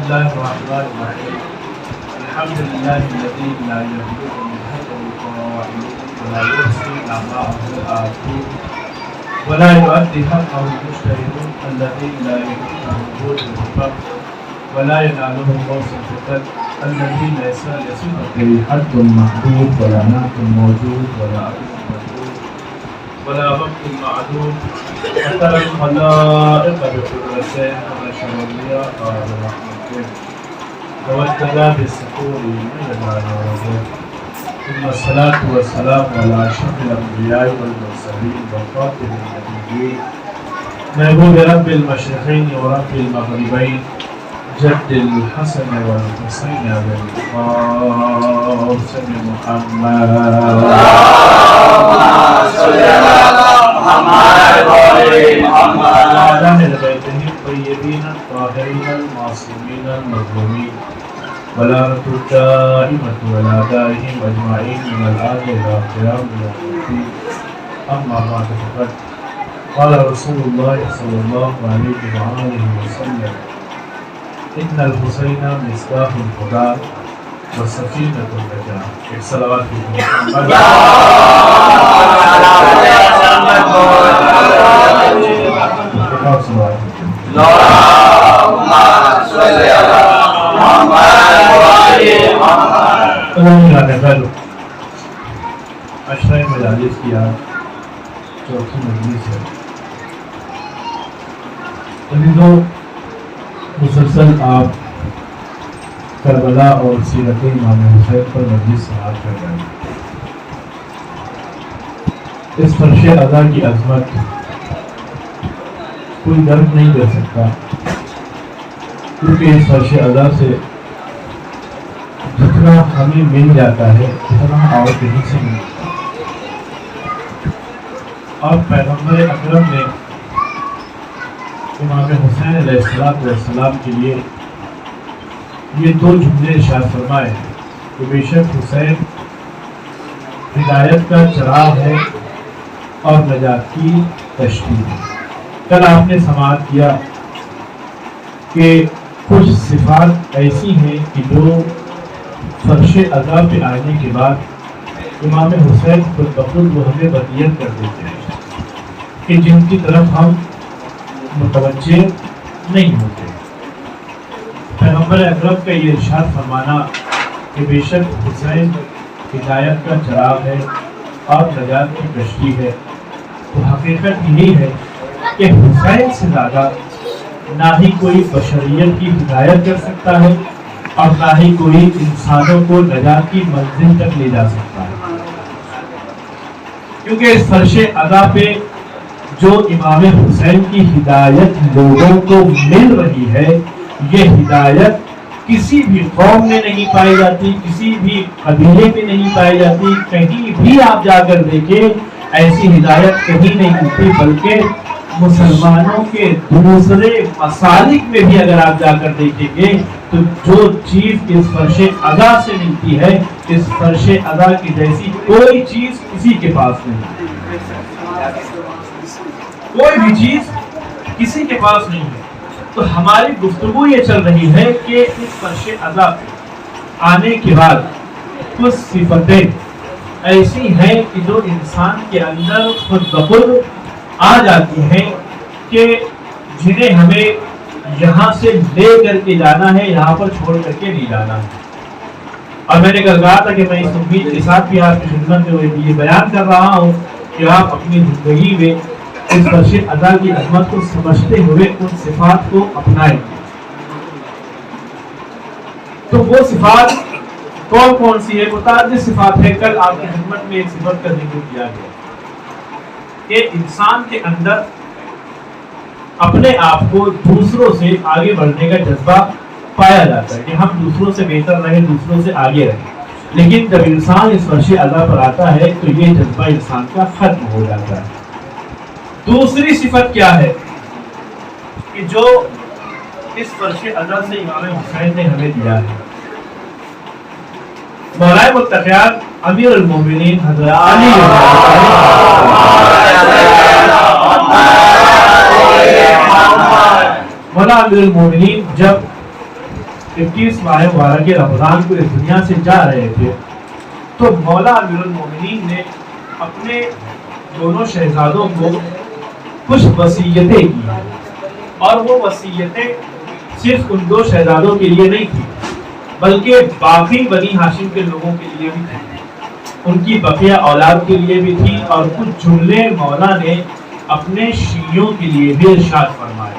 الله الرحمن الرحيم الحمد لله الذي لا يبلغ منهته القائل ولا يحصي أعماءه الآتون ولا يؤدي حقه المجتهد الذي لا يمكنه الوجود بالفقر ولا يناله الموسم فتد الذي ليس لصفته حد محدود ولا نعت موجود ولا أمر مجهول ولا وقت معدود وترى الخلائق بقدرته ونشر الرياح برحمته وابتلى بالسحور من المعنى ثم الصلاة والسلام على أشرف الأنبياء والمرسلين وخاتم النبيين محبوب رب المشرقين ورب المغربين جد الحسن والحسين بالقاسم محمد وعلى أهل بيته الطيبين الطاهرين المعصومين المظلومين والآلة الدائمة ولا دائهم أجمعين من الآن إلى قيام يوم الدين أما بعد فقد قال رسول الله صلى الله عليه وآله وسلم إن الحسين مصباح الهدى وسفينة النجاة. ایک صلوات کی محمد اشرح مجالس کی آج چوتھی مجلس ہے. عزیزوں، مسلسل آپ کربلا اور سیرت امام حسین پر مجلس سماعت کر رہے ہیں. اس فرش ادا کی عظمت کوئی درک نہیں کر سکتا، کیونکہ اس فرش ادا سے جتنا ہمیں مل جاتا ہے اتنا اور کہیں سے نہیں. اور پیغمبر اکرم نے امام حسین علیہ السلام کے لیے یہ دو جملے ارشاد فرمائے کہ بے شک حسین ہدایت کا چراغ ہے اور نجات کی کشتی ہے. کل آپ نے سماعت کیا کہ کچھ صفات ایسی ہیں کہ جو فرش ادا پہ آنے کے بعد امام حسین خود بخود وہ ہمیں وصیت کر دیتے ہیں کہ جن کی طرف ہم متوجہ نہیں ہوتے. پیغمبر اکرم کا یہ ارشاد فرمانا کہ بے شک حسین ہدایت کا چراغ ہے اور نجات کی کشتی ہے، تو حقیقت یہی ہے کہ حسین سے زیادہ نہ ہی کوئی بشریت کی ہدایت کر سکتا ہے اور نہ ہی کوئی انسانوں کو نجات کی منزل تک لے جا سکتا ہے. کیونکہ اس فرش ادا پہ جو امام حسین کی ہدایت لوگوں کو مل رہی ہے، یہ ہدایت کسی بھی قوم میں نہیں پائی جاتی، کسی بھی قبیلے میں نہیں پائی جاتی. کہیں بھی آپ جا کر دیکھیں ایسی ہدایت کہیں نہیں ملتی، بلکہ مسلمانوں کے دوسرے مسالک میں بھی اگر آپ جا کر دیکھیں گے تو جو چیز اس فرش ادا سے ملتی ہے، اس فرش ادا کی جیسی کوئی چیز کسی کے پاس نہیں. کوئی بھی چیز کسی کے پاس نہیں ہے. تو ہماری گفتگو یہ چل رہی ہے کہ اس فرش ادا آنے کے بعد کچھ صفتیں ایسی ہیں کہ جو انسان کے اندر خود بخود آ جاتی ہیں کہ جنہیں ہمیں یہاں سے لے کر کے جانا ہے، یہاں پر چھوڑ کر کے نہیں جانا ہے. اور میں نے کل کہا تھا کہ میں اس امید کے ساتھ بھی آپ کی خدمت میں یہ بیان کر رہا ہوں کہ آپ اپنی زندگی میں اس فرش ادا کی عظمت کو سمجھتے ہوئے ان صفات کو اپنائیں. تو وہ صفات کون کون سی ہے؟ متعدد صفات ہے. کل آپ کی خدمت میں ایک صفت کا ذکر کیا گیا کہ انسان کے اندر اپنے آپ کو دوسروں سے آگے بڑھنے کا جذبہ پایا جاتا ہے کہ ہم دوسروں سے بہتر رہیں، دوسروں سے آگے رہیں. لیکن جب انسان اس فرش ادا پر آتا ہے تو یہ جذبہ انسان کا ختم ہو جاتا ہے. دوسری صفت کیا ہے کہ جو اس فرش ادا سے امام حسین نے ہمیں دیا ہے؟ مولائے متقیان امیر المومنین حضرت علی مولا امیر المومنین جب 21 ماہ مبارک رمضان کو اس دنیا سے جا رہے تھے تو مولا امیر المومنین نے اپنے دونوں شہزادوں کو کچھ وصیتیں کی، اور وہ وصیتیں صرف ان دو شہزادوں کے لیے نہیں تھی بلکہ باقی بنی ہاشم کے لوگوں کے لیے بھی تھی، ان کی بقیہ اولاد کے لیے بھی تھی، اور کچھ جملے مولا نے اپنے شیعوں کے لیے بھی ارشاد فرمائے۔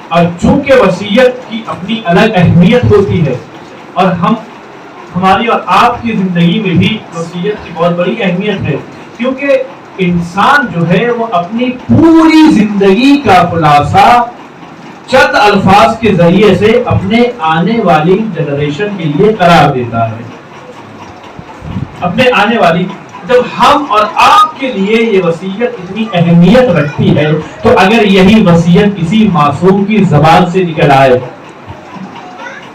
اور چونکہ وصیت کی اپنی الگ اہمیت ہوتی ہے، اور ہماری اور آپ کی زندگی میں بھی وصیت کی بہت بڑی اہمیت ہے، کیونکہ انسان جو ہے وہ اپنی پوری زندگی کا خلاصہ چند الفاظ کے ذریعے سے اپنے آنے والی جنریشن کے لیے قرار دیتا ہے۔ اپنے آنے والی، جب ہم اور آپ کے لیے یہ وصیت اتنی اہمیت رکھتی ہے تو اگر یہی وصیت کسی معصوم کی زبان سے نکل آئے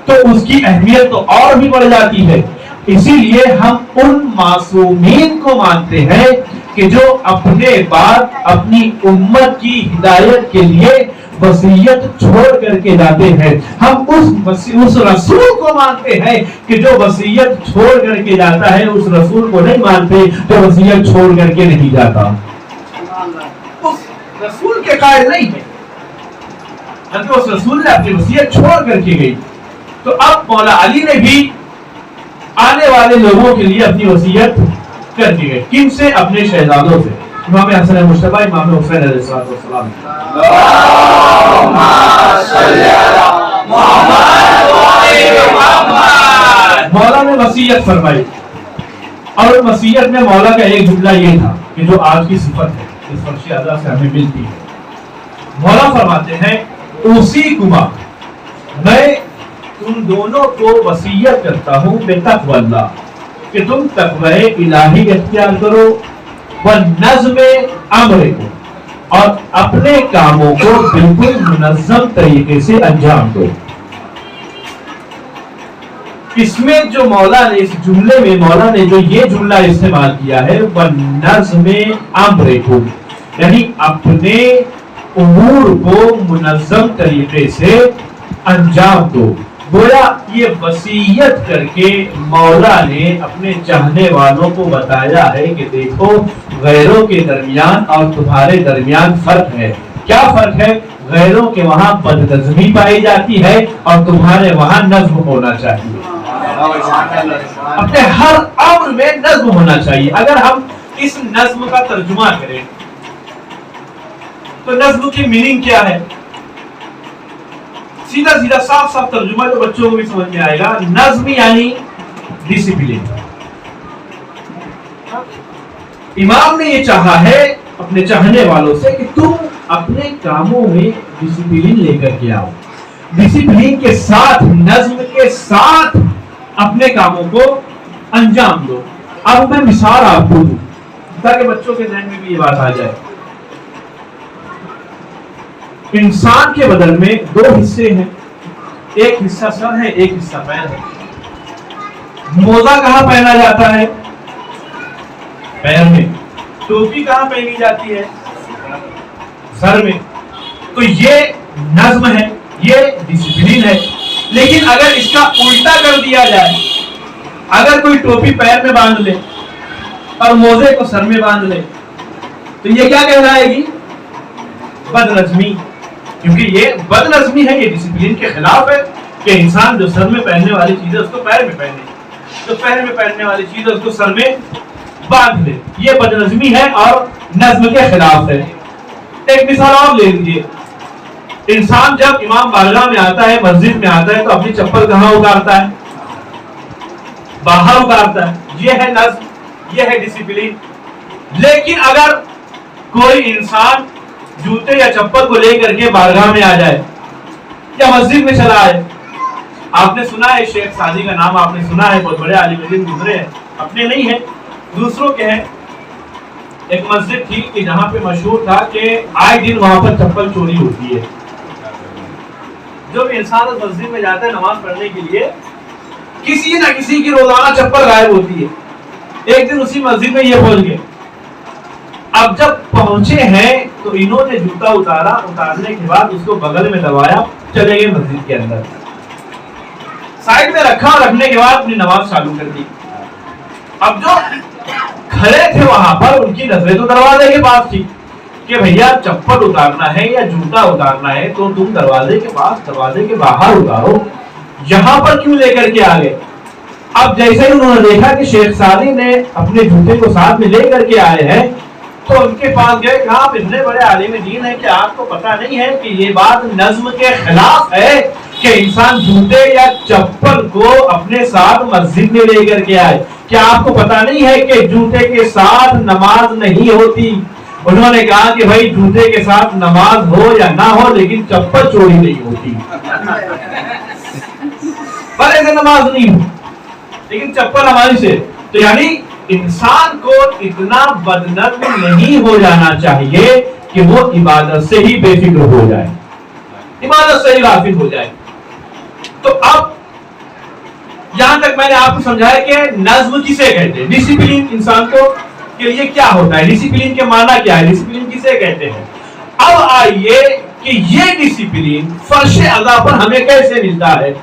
تو اس کی اہمیت تو اور بھی بڑھ جاتی ہے۔ اسی لیے ہم ان معصومین کو مانتے ہیں کہ جو اپنے بعد اپنی امت کی ہدایت کے لیے وصیت چھوڑ کر کے جاتے ہیں۔ ہم اس رسول کو مانتے ہیں کہ جو وصیت چھوڑ کر کے جاتا ہے، اس رسول کو نہیں مانتے جو وصیت چھوڑ کر کے نہیں جاتا۔ اس رسول کے قائل نہیں ہے، بلکہ اس رسول نے اپنی وصیت چھوڑ کر کے گئی۔ تو اب مولا علی نے بھی آنے والے لوگوں کے لیے اپنی وصیت کر دی گئی، کن سے؟ اپنے شہزادوں سے، امام حسن مجتبی، امام حسین علیہ السلام۔ اللہم صلی علی محمد و آل محمد۔ مولا نے وصیت فرمائی، اور وصیت میں مولا کا ایک جملہ یہ تھا کہ جو آج کی صفت ہے اس فرش اعلیٰ سے ہمیں ملتی ہے۔ مولا فرماتے ہیں اوصیکما، میں تم دونوں کو وصیت کرتا ہوں بتقوی اللہ، کہ تم تقوی الہی اختیار کرو، ونظم امرکم، اور اپنے کاموں کو بالکل منظم طریقے سے انجام دو۔ اس میں جو مولا نے، اس جملے میں مولا نے جو یہ جملہ استعمال کیا ہے ونظم امرکم، یعنی اپنے امور کو منظم طریقے سے انجام دو۔ گویا یہ وصیت کر کے مولا نے اپنے چاہنے والوں کو بتایا ہے کہ دیکھو غیروں کے درمیان اور تمہارے درمیان فرق ہے۔ کیا فرق ہے؟ غیروں کے وہاں بدنظمی پائی جاتی ہے اور تمہارے وہاں نظم ہونا چاہیے۔ اپنے ہر امر میں نظم ہونا چاہیے۔ اگر ہم اس نظم کا ترجمہ کریں تو نظم کی میننگ کیا ہے؟ سیدھا سیدھا صاف صاف ترجمہ جو بچوں کو بھی سمجھ میں آئے گا، نظم یعنی ڈسپلن۔ امام نے یہ چاہا ہے اپنے چاہنے والوں سے کہ تم اپنے کاموں میں ڈسپلن لے کر کے آؤ، ڈسپلن کے ساتھ، نظم کے ساتھ اپنے کاموں کو انجام دو۔ اب میں مثال آپ کو دوں تاکہ بچوں کے ذہن میں بھی یہ بات آ جائے۔ انسان کے بدن میں دو حصے ہیں، ایک حصہ سر ہے، ایک حصہ پیر ہے۔ موزہ کہاں پہنا جاتا ہے؟ پیر میں۔ ٹوپی کہاں پہنی جاتی ہے؟ سر میں۔ تو یہ نظم ہے، یہ ڈسپلن ہے۔ لیکن اگر اس کا الٹا کر دیا جائے، اگر کوئی ٹوپی پیر میں باندھ لے اور موزے کو سر میں باندھ لے تو یہ کیا کہلائے گی؟ بدنظمی۔ کیونکہ یہ بدنظمی ہے، یہ ڈسپلن کے خلاف ہے کہ انسان جو سر میں پہننے والی چیز ہے اس کو پیر میں پہنے، جو پیر میں پہننے والی چیز ہے اس کو سر میں باندھ لے۔ یہ بدنظمی ہے اور نظم کے خلاف ہے۔ ایک مثال اور لے لیجیے، انسان جب امام بارگاہ میں آتا ہے، مسجد میں آتا ہے تو اپنی چپل کہاں اتارتا ہے؟ باہر اتارتا ہے۔ یہ ہے نظم، یہ ہے ڈسپلن۔ لیکن اگر کوئی انسان جوتے یا چپل کو لے کر کے بارگاہ میں آ جائے یا مسجد میں چلا آئے، آپ نے سنا ہے شیخ سعدی کا نام آپ نے سنا ہے، بہت بڑے عالم دین گزرے ہیں، اپنے نہیں ہیں دوسروں کے ہیں۔ ایک مسجد تھی کہ جہاں پہ مشہور تھا کہ آئے دن وہاں پر چپل چوری ہوتی ہے۔ جب انسان اس مسجد میں جاتا ہے نماز پڑھنے کے لیے، کسی نہ کسی کی روزانہ چپل غائب ہوتی ہے۔ ایک دن اسی مسجد میں یہ پہنچ گئے۔ اب جب پہنچے ہیں تو انہوں نے جوتا اتارا، اتارنے کے بعد اس کو بغل میں دبایا، چلے گئے مسجد کے اندر۔ سائڈ میں رکھا اور رکھنے کے بعد اپنی نماز چالو کر دی. اب جو کھڑے تھے وہاں پر ان کی نظریں تو دروازے کے پاس تھی کہ بھیا چپل اتارنا ہے یا جوتا اتارنا ہے تو تم دروازے کے پاس دروازے کے باہر اتارو, یہاں پر کیوں لے کر کے آ گئے. اب جیسے ہی انہوں نے دیکھا کہ شیخ سعدی نے اپنے جوتے کو ساتھ میں لے کر کے آئے ہیں تو ان کے پاس گئے کہ آپ اتنے بڑے عالم دین ہیں کہ آپ کو پتا نہیں ہے کہ یہ بات نظم کے خلاف ہے کہ انسان جوتے یا چپل کو اپنے ساتھ مسجد میں لے کر کے آئے. کیا آپ کو پتا نہیں ہے کہ جوتے کے ساتھ نماز نہیں ہوتی. انہوں نے کہا کہ بھائی جوتے کے ساتھ نماز ہو یا نہ ہو لیکن چپل چوری نہیں ہوتی. پر ایسے نماز نہیں ہو لیکن چپل ہماری سے. تو یعنی انسان کو اتنا بدنظم نہیں ہو جانا چاہیے کہ وہ عبادت سے ہی بے فکر ہو جائے, عبادت سے ہی غافل ہو جائے. تو اب یہاں تک میں نے آپ کو سمجھایا کہ نظم کسے کہتے ہیں, ڈسپلین انسان کو کے لیے کیا ہوتا ہے, ڈسپلین کے معنی کیا ہے, ڈسپلین کسے کہتے ہیں. اب آئیے کہ یہ ڈسپلین فرش اعلیٰ پر ہمیں کیسے ملتا ہے.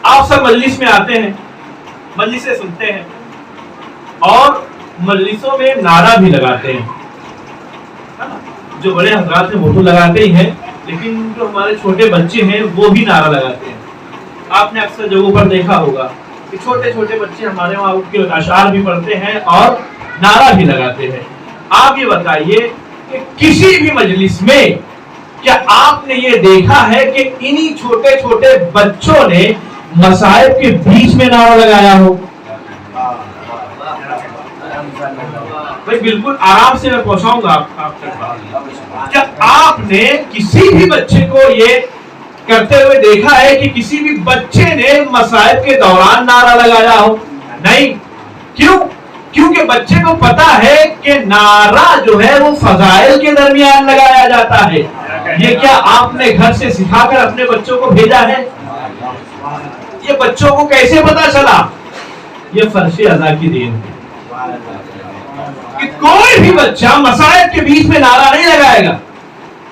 آپ سب مجلس میں آتے ہیں, مجلسیں سنتے ہیں اور مجلسوں میں نعرہ بھی لگاتے ہیں. جو بڑے حضرات ہیں وہ تو لگاتے ہی ہیں لیکن جو ہمارے چھوٹے بچے ہیں وہ بھی نعرہ لگاتے ہیں. آپ نے اکثر جگہوں پر دیکھا ہوگا کہ چھوٹے چھوٹے بچے ہمارے وہاں اٹھ کے اشعار بھی پڑھتے ہیں اور نعرہ بھی لگاتے ہیں. آپ یہ بتائیے کہ کسی بھی مجلس میں کیا آپ نے یہ دیکھا ہے کہ انہی چھوٹے چھوٹے بچوں نے مصائب کے بیچ میں نعرہ لگایا ہو. بھائی بالکل آرام سے میں پہنچاؤں گا آپ تک. کیا آپ نے کسی بھی بچے کو یہ کرتے ہوئے دیکھا ہے کہ کسی بھی بچے نے مصائب کے دوران نعرہ لگایا ہو؟ نہیں. کیوں؟ کیونکہ بچے کو پتا ہے کہ نعرہ جو ہے وہ فضائل کے درمیان لگایا جاتا ہے. یہ کیا آپ نے گھر سے سکھا کر اپنے بچوں کو بھیجا ہے؟ یہ بچوں کو کیسے پتا چلا؟ یہ فرش اعلیٰ کی دین ہے کہ کوئی بھی بچہ مصائب کے بیچ میں نعرہ نہیں لگائے گا.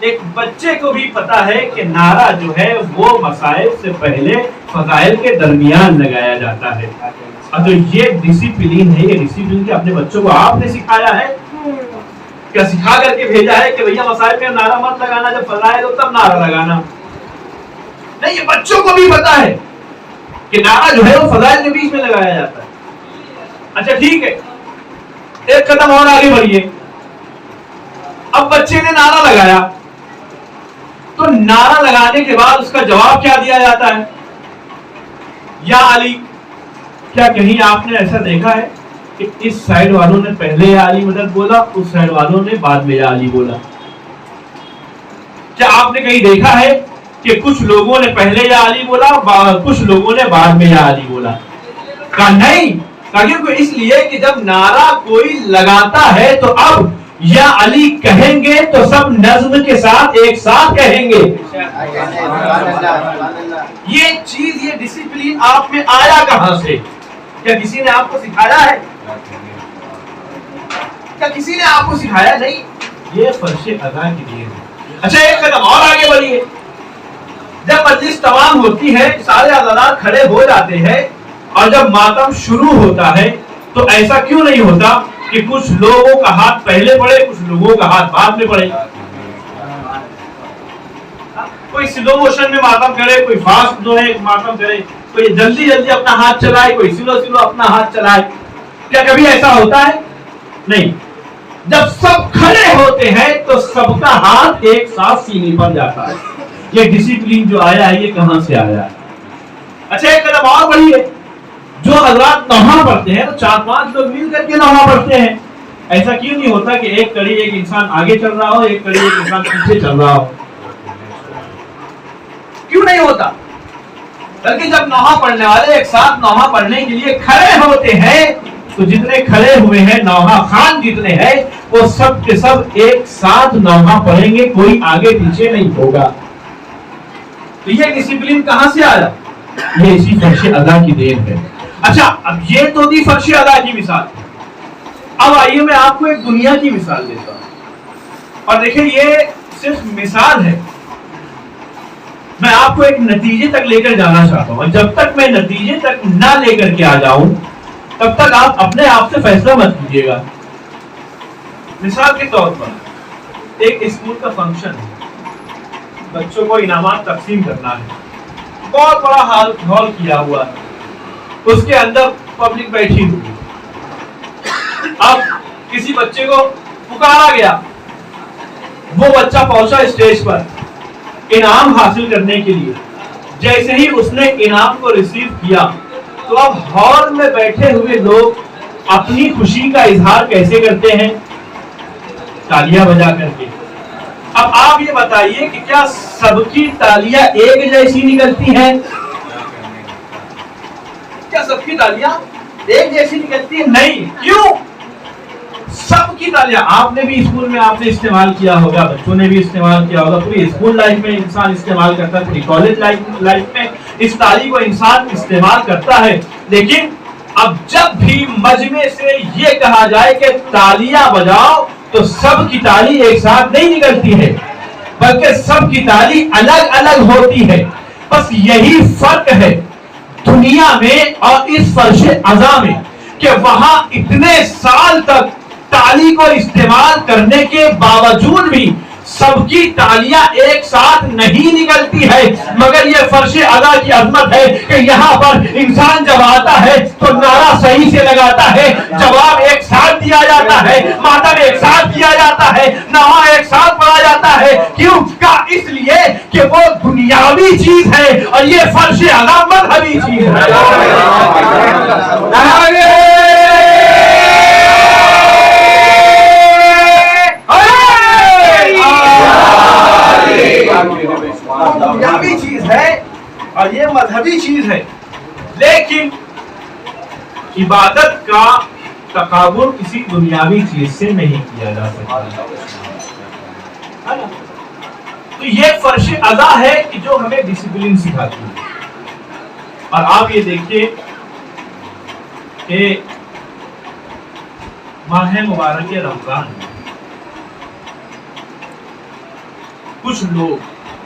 ایک بچے کو بھی پتا ہے کہ نعرہ جو ہے وہ مصائب سے پہلے فضائل کے درمیان لگایا جاتا ہے. تو یہ ڈسپلین ہے, یہ ڈسپلین کہ اپنے بچوں کو آپ نے سکھایا ہے, کیا سکھا کر کے بھیجا ہے کہ بھیا مصائب میں نعرہ مت لگانا, جب فضائل ہو تب نعرہ لگانا. نہیں, یہ بچوں کو بھی پتا ہے کہ نعرہ جو ہے وہ فضائل کے بیچ میں لگایا جاتا ہے. اچھا ٹھیک ہے, ایک قدم اور آگے بڑھیے. اب بچے نے نعرہ لگایا تو نعرہ لگانے کے بعد اس کا جواب کیا دیا جاتا ہے؟ یا علی. کیا کہیں آپ نے ایسا دیکھا ہے کہ اس سائڈ والوں نے پہلے یا علی مدد بولا, اس سائڈ والوں نے بعد میں یا علی بولا؟ کیا آپ نے کہیں دیکھا ہے کہ کچھ لوگوں نے پہلے یا علی بولا, کچھ لوگوں نے بعد میں یا علی بولا؟ کہا نہیں. کیونکہ اس لیے کہ جب نعرہ کوئی لگاتا ہے تو اب یا علی کہیں گے تو سب نظم کے ساتھ ایک ساتھ کہیں گے. یہ چیز, یہ ڈسپلین آپ میں آیا کہاں سے؟ کیا کسی نے آپ کو سکھایا ہے؟ کیا کسی نے آپ کو سکھایا؟ نہیں, یہ فرش اعلیٰ کی دین ہے. اچھا ایک قدم اور آگے بڑھیے. جب مجلس تمام ہوتی ہے, سارے حضرات کھڑے ہو جاتے ہیں اور جب ماتم شروع ہوتا ہے تو ایسا کیوں نہیں ہوتا کہ کچھ لوگوں کا ہاتھ پہلے پڑے, کچھ لوگوں کا ہاتھ بعد میں پڑے؟ کوئی سلو موشن میں ماتم کرے, کوئی فاسٹ جو ہے ماتم کرے, کوئی جلدی جلدی اپنا ہاتھ چلائے, کوئی سلو سلو اپنا ہاتھ چلائے. کیا کبھی ایسا ہوتا ہے؟ نہیں. جب سب کھڑے ہوتے ہیں تو سب کا ہاتھ ایک ساتھ سینے پر جاتا ہے. یہ ڈسپلین جو آیا ہے یہ کہاں سے آیا ہے؟ اچھا ایک قدم اور بڑھیے. جو حضرات نوحہ پڑھتے ہیں تو 4-5 لوگ مل کر کے نوحہ پڑھتے ہیں. ایسا کیوں نہیں ہوتا کہ ایک کڑی ایک انسان آگے چل رہا ہو, ایک کڑی ایک انسان پیچھے چل رہا ہو؟ کیوں نہیں ہوتا؟ بلکہ جب نوحہ پڑھنے والے ایک ساتھ نوحہ پڑھنے کے لیے کھڑے ہوتے ہیں تو جتنے کھڑے ہوئے ہیں نوحہ خان جتنے ہیں وہ سب کے سب ایک ساتھ نوحہ پڑھیں گے, کوئی آگے پیچھے نہیں ہوگا. تو یہ ڈسپلین کہاں سے آیا؟ یہ اسی فرش اعلیٰ کی دین ہے. اچھا اب یہ تو تھی فرش اعلیٰ کی مثال. اب آئیے میں آپ کو ایک دنیا کی مثال دیتا ہوں, اور دیکھیں یہ صرف مثال ہے. میں آپ کو ایک نتیجے تک لے کر جانا چاہتا ہوں. جب تک میں نتیجے تک نہ لے کر کے آ جاؤں تب تک آپ اپنے آپ سے فیصلہ مت کیجیے گا. مثال کے طور پر ایک اسکول کا فنکشن ہے, بچوں کو انعامات تقسیم کرنا ہے, بہت بڑا ہال کیا ہوا ہے, اس کے اندر پبلک بیٹھی ہوئی. اب کسی بچے کو پکارا گیا, وہ بچہ پہنچا اسٹیج پر انعام حاصل کرنے کے لیے. جیسے ہی اس نے انعام کو ریسیو کیا تو اب ہال میں بیٹھے ہوئے لوگ اپنی خوشی کا اظہار کیسے کرتے ہیں؟ تالیاں بجا کر کے. اب آپ یہ بتائیے کہ کیا سب کی تالیاں ایک جیسی نکلتی ہیں؟ کیا سب کی تالیاں ایک جیسی نکلتی ہیں؟ نہیں. کیوں؟ سب کی تالیاں آپ نے بھی اسکول میں آپ نے استعمال کیا ہوگا, بچوں نے بھی استعمال کیا ہوگا, پوری اسکول لائف میں انسان استعمال کرتا ہے, پوری کالج لائف میں اس تالی کو انسان استعمال کرتا ہے. لیکن اب جب بھی مجمع سے یہ کہا جائے کہ تالیاں بجاؤ تو سب کی تالی ایک ساتھ نہیں نکلتی ہے, بلکہ سب کی تالی الگ الگ ہوتی ہے. بس یہی فرق ہے دنیا میں اور اس فرش ازاں میں کہ وہاں اتنے سال تک تالی کو استعمال کرنے کے باوجود بھی سب کی تالیاں ایک ساتھ نہیں نکلتی ہے. مگر یہ فرش ادا کی عظمت ہے کہ یہاں پر انسان جب آتا ہے تو نعرہ صحیح سے لگاتا ہے, جواب ایک ساتھ دیا جاتا ہے, ماتم ایک ساتھ کیا جاتا ہے, نغمہ ایک ساتھ پڑھا جاتا ہے. کیوں کا؟ اس لیے کہ وہ دنیاوی چیز ہے اور یہ فرش ادا مذہبی چیز ہے. دنیاوی چیز ہے اور یہ مذہبی چیز ہے. لیکن عبادت کا تقابل کسی دنیاوی چیز سے نہیں کیا جا سکتا. تو یہ فرش ادا ہے کہ جو ہمیں ڈسپلن سکھاتی ہے. اور آپ یہ دیکھیے کہ ماہ مبارک رمضان میں کچھ لوگ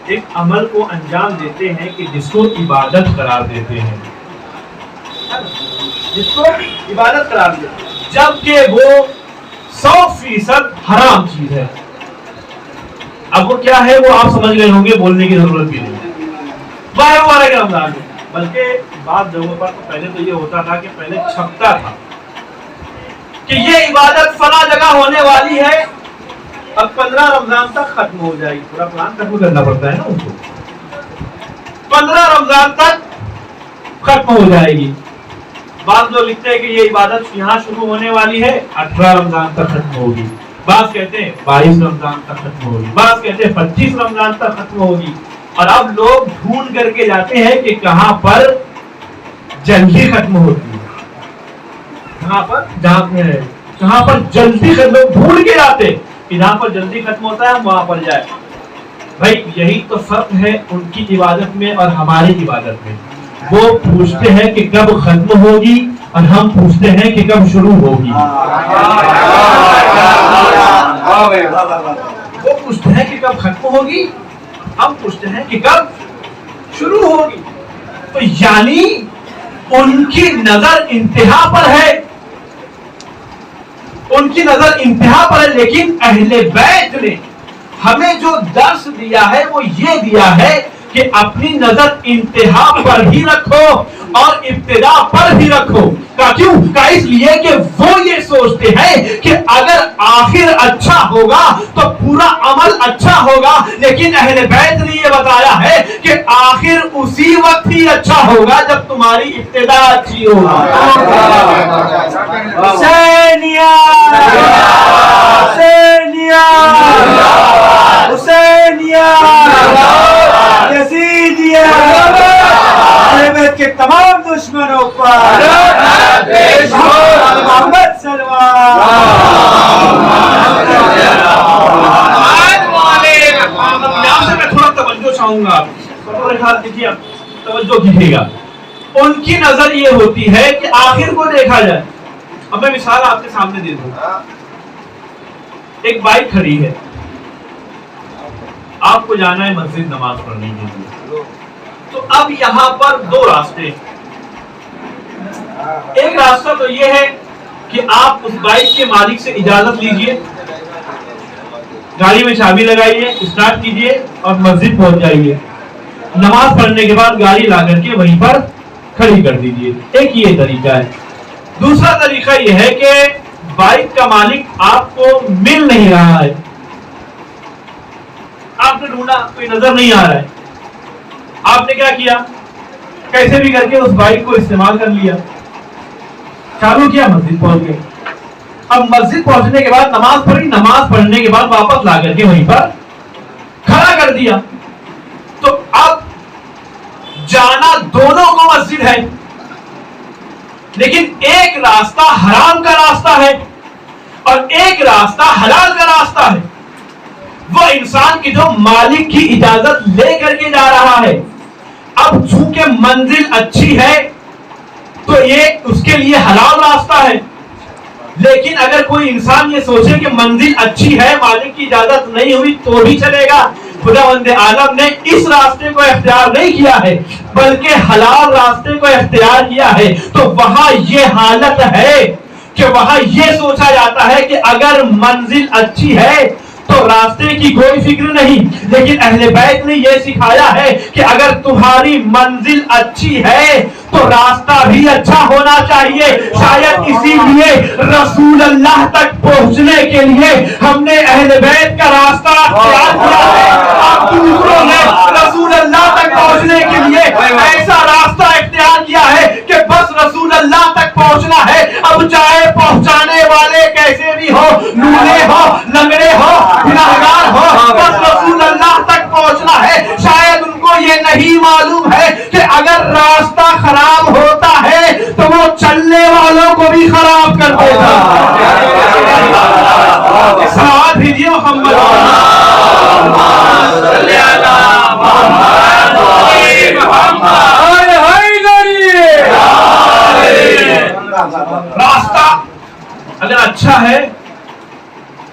ایک عمل کو انجام دیتے ہیں کہ جس کو عبادت قرار دیتے ہیں, جس کو عبادت قرار دیتے ہیں, جبکہ وہ 100% حرام چیز ہے. اب وہ کیا ہے وہ آپ سمجھ گئے ہوں گے, بولنے کی ضرورت بھی نہیں. ماہ مبارک رمضان میں بلکہ بعض جگہوں پر تو پہلے تو یہ ہوتا تھا کہ پہلے چھپتا تھا کہ یہ عبادت فلاں جگہ ہونے والی ہے, اب 15 رمضان تک ختم ہو جائے گی. پورا پلان ختم کرنا پڑتا ہے نا ان کو, 15 رمضان تک ختم ہو جائے گی. بعض لوگ لکھتے ہیں کہ یہ عبادت یہاں شروع ہونے والی ہے, 18 رمضان تک ختم ہوگی. بعض کہتے ہیں 22 رمضان تک ختم ہوگی, بعض کہتے ہیں 25 رمضان تک ختم ہوگی. اور اب لوگ ڈھونڈ کر کے جاتے ہیں کہ کہاں پر جلدی ختم ہوتی ہے, کہاں پر جہاں پر جلدی ختم, ڈھونڈ کے جاتے کہ جہاں پر جلدی ختم ہوتا ہے وہاں پر جائے. بھائی یہی تو فرق ہے ان کی عبادت میں اور ہماری عبادت میں. وہ پوچھتے ہیں کہ کب ختم ہوگی اور ہم پوچھتے ہیں کہ کب شروع ہوگی. وہ پوچھتے ہیں کہ کب ختم ہوگی, ہم پوچھتے ہیں کہ کب شروع ہوگی. تو یعنی ان کی نظر انتہا پر ہے, ان کی نظر انتہا پر ہے. لیکن اہل بیت نے ہمیں جو درس دیا ہے وہ یہ دیا ہے کہ اپنی نظر انتہا پر ہی رکھو اور ابتدا پر ہی رکھو. کیوں؟ اس لیے کہ وہ یہ سوچتے ہیں کہ اگر آخر اچھا ہوگا تو پورا عمل اچھا ہوگا. لیکن اہل بیت نے یہ بتایا ہے کہ آخر اسی وقت ہی اچھا ہوگا جب تمہاری ابتدا اچھی ہوگا. حسینیہ حسینیہ حسینیہ یزیدیہ کے تمام دشمنوں پر محمد سلمان. میں تھوڑا توجہ چاہوں گا, توجہ کیجیے گا. ان کی نظر یہ ہوتی ہے کہ آخر کو دیکھا جائے. اب میں مثال آپ کے سامنے دے دوں. ایک بائک کھڑی ہے, آپ کو جانا ہے مسجد نماز پڑھنے کے لیے. اب یہاں پر دو راستے، ایک راستہ تو یہ ہے کہ آپ اس بائک کے مالک سے اجازت لیجئے، گاڑی میں چابی لگائیے، اسٹارٹ کیجئے اور مسجد پہنچ جائیے، نماز پڑھنے کے بعد گاڑی لا کر کے وہیں پر کھڑی کر دیجئے، ایک یہ طریقہ ہے۔ دوسرا طریقہ یہ ہے کہ بائک کا مالک آپ کو مل نہیں رہا ہے، آپ نے ڈھونڈا کوئی نظر نہیں آ رہا ہے، آپ نے کیا کیا، کیسے بھی کر کے اس بائک کو استعمال کر لیا، چالو کیا، مسجد پہنچ گئے۔ اب مسجد پہنچنے کے بعد نماز پڑھی، نماز پڑھنے کے بعد واپس لا کر کے وہیں پر کھڑا کر دیا، تو اب جانا دونوں کو مسجد ہے، لیکن ایک راستہ حرام کا راستہ ہے اور ایک راستہ حلال کا راستہ ہے۔ وہ انسان کی جو مالک کی اجازت لے کر کے جا رہا ہے، اب چونکہ منزل اچھی ہے تو یہ اس کے لیے حلال راستہ ہے، لیکن اگر کوئی انسان یہ سوچے کہ منزل اچھی ہے، مالک کی اجازت نہیں ہوئی تو بھی چلے گا، خداوند عالم نے اس راستے کو اختیار نہیں کیا ہے بلکہ حلال راستے کو اختیار کیا ہے، تو وہاں یہ حالت ہے کہ وہاں یہ سوچا جاتا ہے کہ اگر منزل اچھی ہے تو راستے کی کوئی فکر نہیں، لیکن اہل بیت نے یہ سکھایا ہے کہ اگر تمہاری منزل اچھی ہے تو راستہ بھی اچھا ہونا چاہیے۔ شاید اسی لیے رسول اللہ تک پہنچنے کے لیے ہم نے اہل بیت کا راستہ اختیار کیا ہے، اب دوسروں نے رسول اللہ تک پہنچنے کے لیے ایسا راستہ اختیار کیا ہے کہ بس رسول اللہ تک پہنچنا ہے، اب چاہے پہنچانے والے کیسے بھی ہو، لولے ہو، لنگڑے ہو، گناہگار ہو، بس رسول اللہ تک پہنچنا ہے۔ شاید ان کو یہ نہیں معلوم ہے کہ اگر راستہ خراب ہوتا ہے تو وہ چلنے والوں کو بھی خراب کر دیتا ہے۔ صلوات بھیجیے محمد راستہ اگر اچھا ہے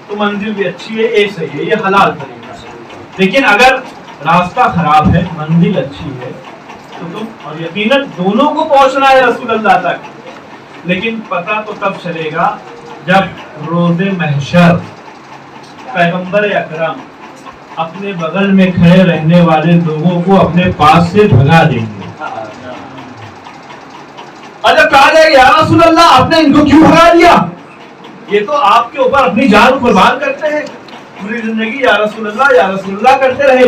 تو منزل بھی اچھی ہے، یہ صحیح ہے، یہ حلال طریقہ ہے، لیکن اگر راستہ خراب ہے، منزل اچھی ہے تو تم، اور یقیناً دونوں کو پہنچنا ہے رسول اللہ تک، لیکن پتہ تو تب چلے گا جب روز محشر پیغمبر اکرم اپنے بغل میں کھڑے رہنے والے لوگوں کو اپنے پاس سے بھگا دیں گے، اور جب کہا جائے یا رسول اللہ آپ نے ان کو کیوں بھگا دیا، یہ تو آپ کے اوپر اپنی جان قربان کرتے ہیں، پوری زندگی یا رسول اللہ کرتے رہے،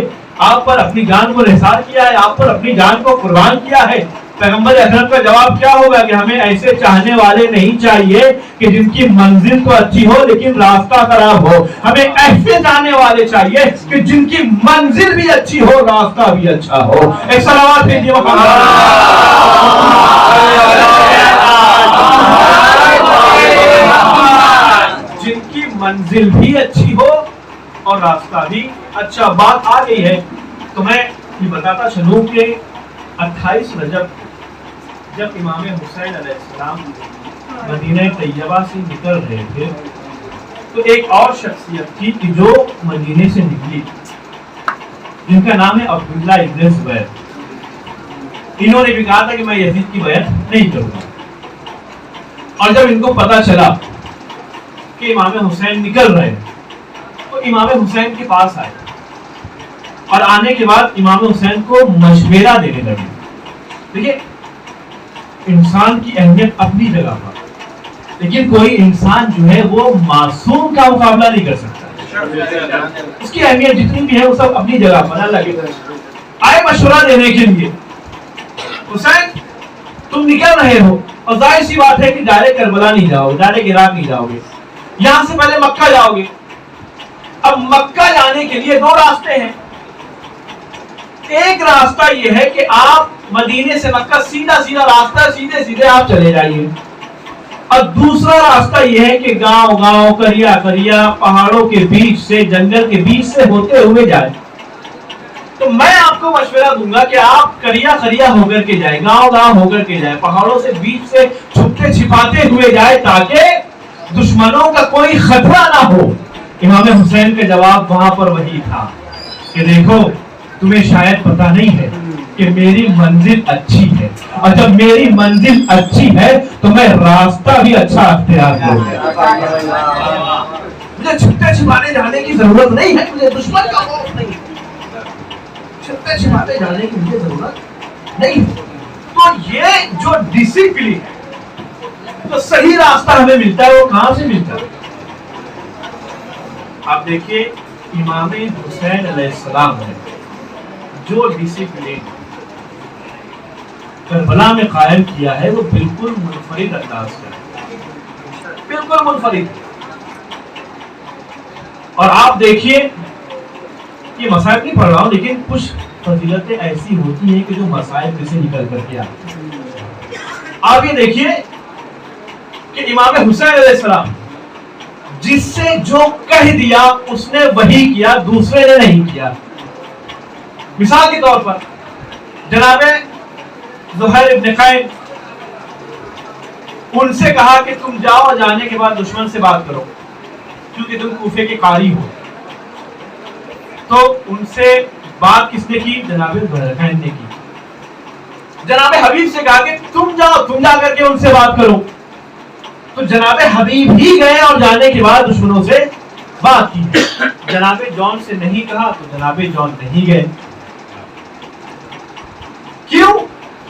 آپ پر اپنی جان کو نثار کیا ہے، آپ پر اپنی جان کو قربان کیا ہے۔ پیغمبر اکرم کا جواب کیا ہوگا کہ ہمیں ایسے چاہنے والے نہیں چاہیے کہ جن کی منزل تو اچھی ہو لیکن راستہ خراب ہو، ہمیں ایسے جانے والے چاہیے کہ جن کی منزل بھی اچھی ہو، راستہ بھی اچھا ہو۔ ایک صلوات بھیجیے جن کی منزل بھی اچھی ہو اور راستہ بھی اچھا۔ بات آ گئی ہے تو میں یہ بتاتا چلوں کہ 28 رجب جب امام حسین علیہ السلام مدینہ طیبہ سے نکل رہے تھے تو ایک اور شخصیت تھی کہ جو مدینے سے نکلی، جن کا نام ہے عبداللہ ابن زبیر۔ انہوں نے بھی کہا تھا کہ میں یزید کی بیعت نہیں کروں گا، اور جب ان کو پتا چلا کہ امام حسین نکل رہے تو امام حسین کے پاس آئے، اور آنے کے بعد امام حسین کو مشورہ دینے لگے۔ دیکھیے انسان کی اہمیت اپنی جگہ پر، لیکن کوئی انسان جو ہے وہ معصوم کا مقابلہ نہیں کر سکتا، اس کی اہمیت جتنی بھی ہے وہ سب اپنی جگہ پر۔ اللہ کے آئے مشورہ دینے کے لیے، حسین تم نکل رہے ہو اور ظاہر سی بات ہے کہ ڈائریکٹ کربلا نہیں جاؤ گے، ڈائریکٹ عراق نہیں جاؤ گے، یہاں سے پہلے مکہ جاؤ گے۔ اب مکہ جانے کے لیے دو راستے ہیں، ایک راستہ یہ ہے کہ آپ مدینے سے مکہ سیدھا راستہ، سیدھے سیدھے آپ چلے جائیے، اور دوسرا راستہ یہ ہے کہ گاؤں گاؤں، کریا کریا، پہاڑوں کے بیچ سے، جنگل کے بیچ سے ہوتے ہوئے جائیں۔ تو میں آپ کو مشورہ دوں گا کہ آپ کریا کریا ہو کر کے جائیں، گاؤں گاؤں ہو کر کے جائیں، پہاڑوں سے بیچ سے چھپتے چھپاتے ہوئے جائیں تاکہ دشمنوں کا کوئی خطرہ نہ ہو۔ امام حسین کا جواب وہاں پر وہی تھا کہ دیکھو تمہیں شاید پتہ نہیں ہے کہ میری منزل اچھی ہے، اور جب میری منزل اچھی ہے تو میں راستہ بھی اچھا اختیار کروں گا۔ مجھے چھپتے چھپانے جانے کی ضرورت نہیں ہے، مجھے دشمن کا خوف نہیں ہے، چھپتے چھپانے جانے کی مجھے ضرورت نہیں ہے۔ تو یہ جو ڈسپلن ہے، تو صحیح راستہ ہمیں ملتا ہے، وہ کہاں سے ملتا ہے؟ آپ دیکھیے امام حسین علیہ السلام نے جو ڈسپلن کربلا میں قائم کیا ہے وہ بالکل منفرد انداز کا ہے، بالکل منفرد۔ اور آپ دیکھیے، یہ مسائل نہیں پڑھ رہا ہوں، لیکن کچھ فضیلتیں ایسی ہوتی ہیں کہ جو مسائل میں سے نکل کر کے آتی ہیں۔ آپ یہ دیکھیے کہ امام حسین علیہ السلام جس سے جو کہہ دیا اس نے وہی کیا، دوسرے نے نہیں کیا۔ مثال کے طور پر جناب زہیر ابن قین، ان سے کہا کہ تم جاؤ اور جانے کے بعد دشمن سے بات کرو کیونکہ تم کوفے کے قاری ہو۔ تو ان سے بات کس نے کی؟ جناب زہیر قین نے کی۔ جناب حبیب سے کہا کہ تم جاؤ، تم جا کر کے ان سے بات کرو۔ تو جناب حبیب ہی گئے اور جانے کے بعد دشمنوں سے بات کی۔ جناب جون سے نہیں کہا تو جناب جون نہیں گئے۔ کیوں؟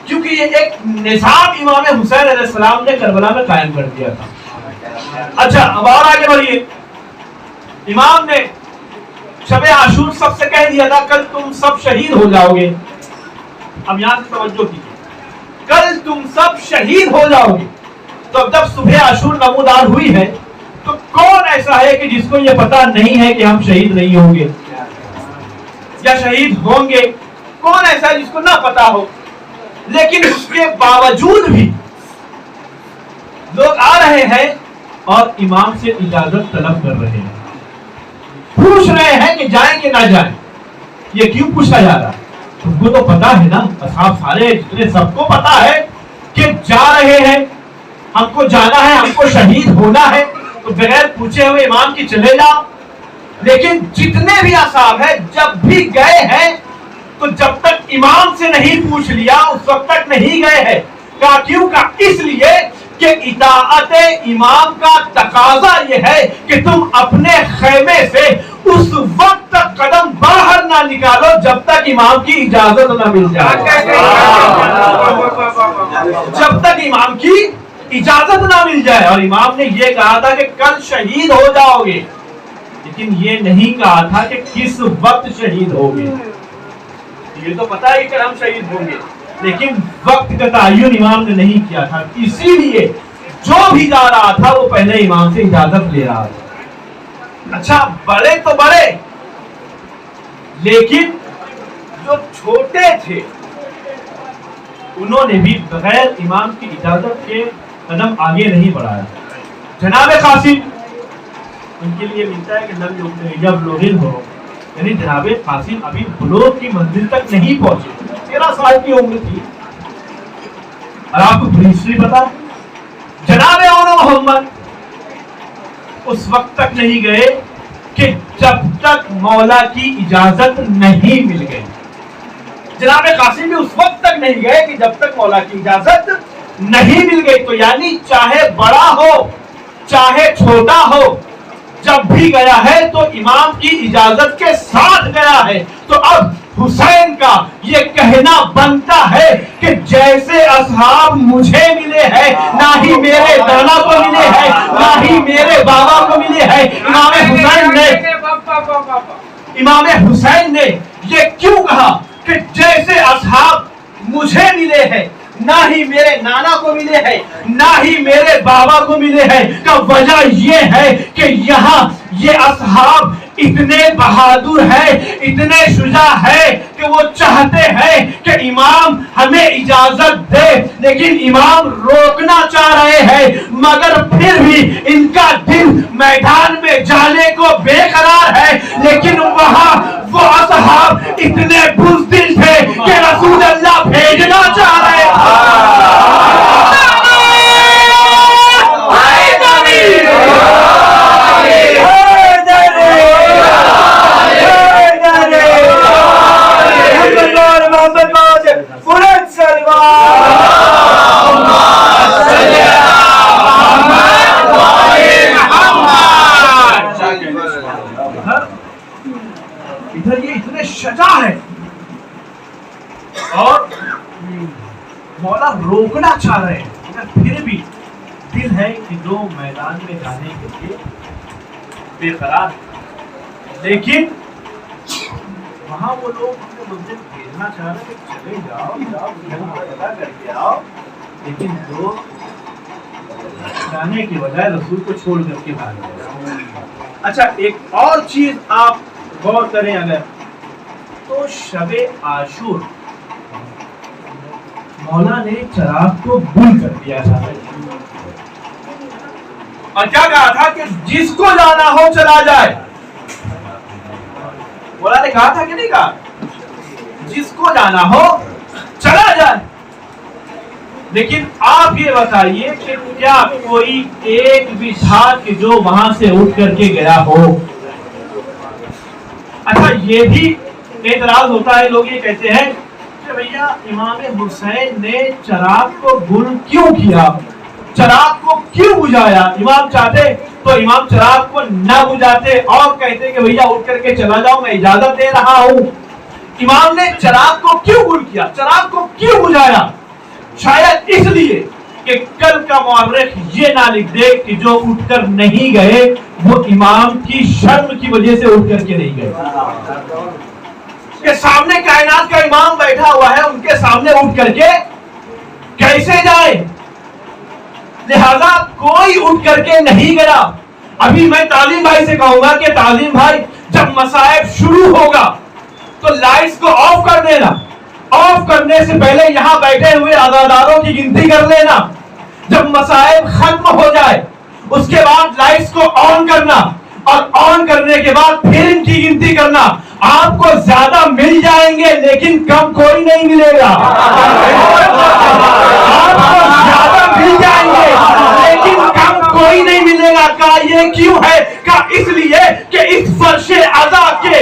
کیونکہ یہ ایک نظام امام حسین علیہ السلام نے کربلا میں قائم کر دیا تھا۔ اچھا اب اور آگے بڑھیے، امام نے شب عاشور سب سے کہہ دیا تھا کل تم سب شہید ہو جاؤ گے۔ اب یہاں سے توجہ کیجیے، کل تم سب شہید ہو جاؤ گے۔ تو اب جب صبح عاشور نمودار ہوئی ہے تو کون ایسا ہے کہ جس کو یہ پتا نہیں ہے کہ ہم شہید نہیں ہوں گے یا شہید ہوں گے؟ کون ایسا ہے جس کو نہ پتا ہو؟ لیکن اس کے باوجود بھی لوگ آ رہے ہیں اور امام سے اجازت طلب کر رہے ہیں، پوچھ رہے ہیں کہ جائیں کہ نہ جائیں۔ یہ کیوں پوچھا جا رہا ہے؟ تم کو تو پتا ہے نا، اصحاب سارے جتنے سب کو پتا ہے کہ جا رہے ہیں، ہم کو جانا ہے، ہم کو شہید ہونا ہے، تو بغیر پوچھے ہوئے امام کی چلے جاؤ۔ لیکن جتنے بھی اصحاب ہیں جب بھی گئے ہیں تو جب تک امام سے نہیں پوچھ لیا اس وقت تک نہیں گئے ہیں۔ کہا کیوں؟ کا اس لیے کہ اطاعت امام کا تقاضا یہ ہے کہ تم اپنے خیمے سے اس وقت تک قدم باہر نہ نکالو جب تک امام کی اجازت نہ مل جائے، جب تک امام کی اجازت نہ مل جائے۔ اور امام نے یہ کہا تھا کہ کل شہید ہو جاؤ گے، لیکن یہ نہیں کہا تھا کہ کس وقت شہید ہوگے۔ یہ تو پتا ہے کہ ہم شہید ہوں گے، لیکن وقت کا تعین امام نے نہیں کیا تھا، اسی لیے جو بھی جا رہا تھا وہ پہلے امام سے اجازت لے رہا تھا۔ اچھا بڑے تو بڑے، لیکن جو چھوٹے تھے انہوں نے بھی بغیر امام کی اجازت کے قدم آگے نہیں بڑھایا۔ جناب قاسم، ان کے لیے ملتا ہے کہ جب لوگن ہو، یعنی جناب قاسم ابھی بلوغ کی منزل تک نہیں پہنچے، 13 سال کی عمر تھی۔ اور آپ کو ہسٹری پتا، جناب محمد اس وقت تک نہیں گئے کہ جب تک مولا کی اجازت نہیں مل گئی۔ جناب قاسم بھی اس وقت تک نہیں گئے کہ جب تک مولا کی اجازت نہیں مل گئی۔ تو یعنی چاہے بڑا ہو چاہے چھوٹا ہو، جب بھی گیا ہے تو امام کی اجازت کے ساتھ گیا ہے۔ تو اب حسین کا یہ کہنا بنتا ہے کہ جیسے اصحاب مجھے ملے ہیں، نہ ہی میرے دانا کو ملے ہیں، نہ ہی میرے بابا کو ملے ہیں۔ امام حسین نے یہ کیوں کہا کہ جیسے اصحاب مجھے ملے ہیں، نہ ہی میرے نانا کو ملے ہیں، نہ ہی میرے بابا کو ملے ہیں؟ کا وجہ یہ ہے کہ یہاں یہ اصحاب اتنے بہادر ہیں، اتنے شجاع ہیں کہ وہ چاہتے ہیں کہ امام ہمیں اجازت دے، لیکن امام روکنا چاہ رہے ہیں، مگر پھر بھی ان کا دل میدان میں جانے کو بے قرار ہے۔ لیکن وہاں وہ اصحاب اتنے بزدل تھے کہ رسول اللہ بھیجنا چاہ رہے تھے۔ بلند سلوات ادھر یہ اتنے شجاع ہے اور مولا روکنا چاہ رہے ہیں، مگر پھر بھی دل ہے کہ جو میدان میں جانے کے لیے بے قرار، لیکن وہاں وہ لوگ اپنے منزل بھیجنا چاہ رہے ہیں کہ چلے جاؤ پتا کر کے آؤ، لیکن لوگ جانے کی بجائے رسول کو چھوڑ کر کے بھاگ گئے۔ اچھا ایک اور چیز آپ غور کریں اگر تو شب عاشور مولا نے چراغ کو گل کر دیا تھا اور کیا کہا تھا کہ جس کو جانا ہو چلا جائے، مولا نے کہا تھا کہ نہیں کہا جس کو جانا ہو چلا جائے؟ لیکن آپ یہ بتائیے کہ کیا کوئی ایک بھی تھا کہ جو وہاں سے اٹھ کر کے گیا ہو؟ اچھا یہ بھی اعتراض ہوتا ہے، لوگ یہ کہتے ہیں کہ بھیا امام حسین نے چراغ کو گل کیوں کیا، چراغ کو کیوں بجھایا؟ امام چاہتے تو امام چراغ کو نہ بجھاتے اور کہتے کہ بھیا اٹھ کر کے چلا جاؤ، میں اجازت دے رہا ہوں۔ امام نے چراغ کو کیوں گل کیا، چراغ کو کیوں بجھایا؟ شاید اس لیے کہ کل کا مورخ یہ نہ لکھ دے کہ جو اٹھ کر نہیں گئے وہ امام کی شرم کی وجہ سے اٹھ کر کے نہیں گئے، کہ سامنے کائنات کا امام بیٹھا ہوا ہے، ان کے سامنے اٹھ کر کے کیسے جائے؟ لہذا کوئی اٹھ کر کے نہیں گیا۔ ابھی میں تعلیم بھائی سے کہوں گا کہ تعلیم بھائی جب مصائب شروع ہوگا تو لائٹس کو آف کر دینا، آف کرنے سے پہلے یہاں بیٹھے ہوئے عزاداروں کی گنتی کر لینا، جب مصائب ختم ہو جائے اس کے بعد لائٹس کو آن کرنا اور آن کرنے کے بعد پھر ان کی گنتی کرنا۔ آپ کو زیادہ مل جائیں گے لیکن کم کوئی نہیں ملے گا، آپ کو زیادہ مل جائیں گے لیکن کم کوئی نہیں ملے گا۔ کہا یہ کیوں ہے؟ کہا اس لیے کہ اس فرش عزا کے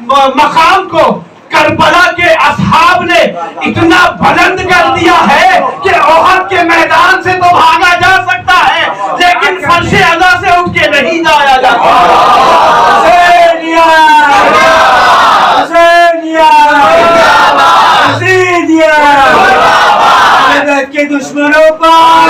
مقام کو کربلا کے اصحاب نے اتنا بلند کر دیا ہے کہ احد کے میدان سے تو بھاگا جا سکتا ہے لیکن فرش عزا سے اٹھ کے نہیں جایا جاتا۔ کے دشمنوں پر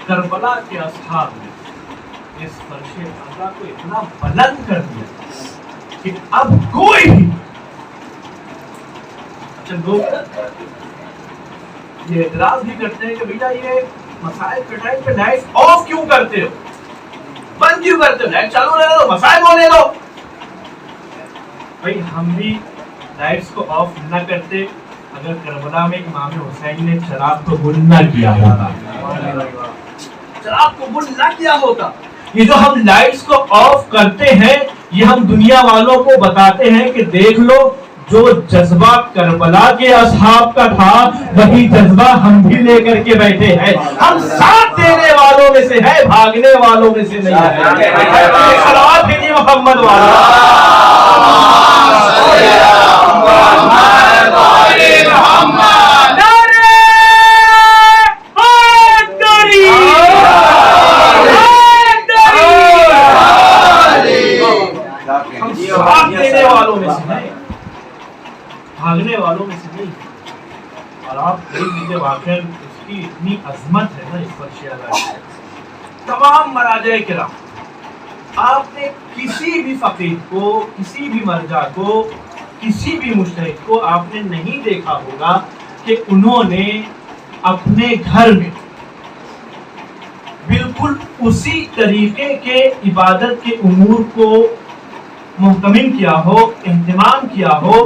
کربلا کے اصحاب نے اس فرش عزا کو اتنا بلند کر دیا کہ اب کوئی بھی، اچھا لوگ یہ اعتراض بھی کرتے ہیں کہ بھیا یہ مسائل کے ٹائم پہ لائٹ آف کیوں کرتے ہو، بند کیوں کرتے ہو، لائٹ چالو رہنے دو، مسائل ہونے دو۔ بھائی ہم بھی لائٹس کو آف نہ کرتے اگر کربلا میں امام حسین نے چراغ کو گل نہ کیا ہوتا، چراغ کو گل نہ کیا ہوتا۔ یہ جو ہم لائٹس کو آف کرتے ہیں یہ ہم دنیا والوں کو بتاتے ہیں کہ دیکھ لو جو جذبہ کربلا کے اصحاب کا تھا وہی جذبہ ہم بھی لے کر کے بیٹھے ہیں، ہم ساتھ دینے والوں میں سے ہے، بھاگنے والوں میں سے نہیں ہے۔ صلوات بھیجیے محمد والا۔ دینے والوں میں سے نہیں، بھاگنے والوں میں سے نہیں۔ اور آپ دیکھ لیجیے واقعی اس کی اتنی عظمت ہے نا اس فرش عزا کی۔ تمام مراجع کرام، آپ نے کسی بھی فقیہ کو، کسی بھی مرجع کو، کسی بھی مجتہد کو آپ نے نہیں دیکھا ہوگا کہ انہوں نے اپنے گھر میں بالکل اسی طریقے کے عبادت کے امور کو محتمل کیا ہو، اہتمام کیا ہو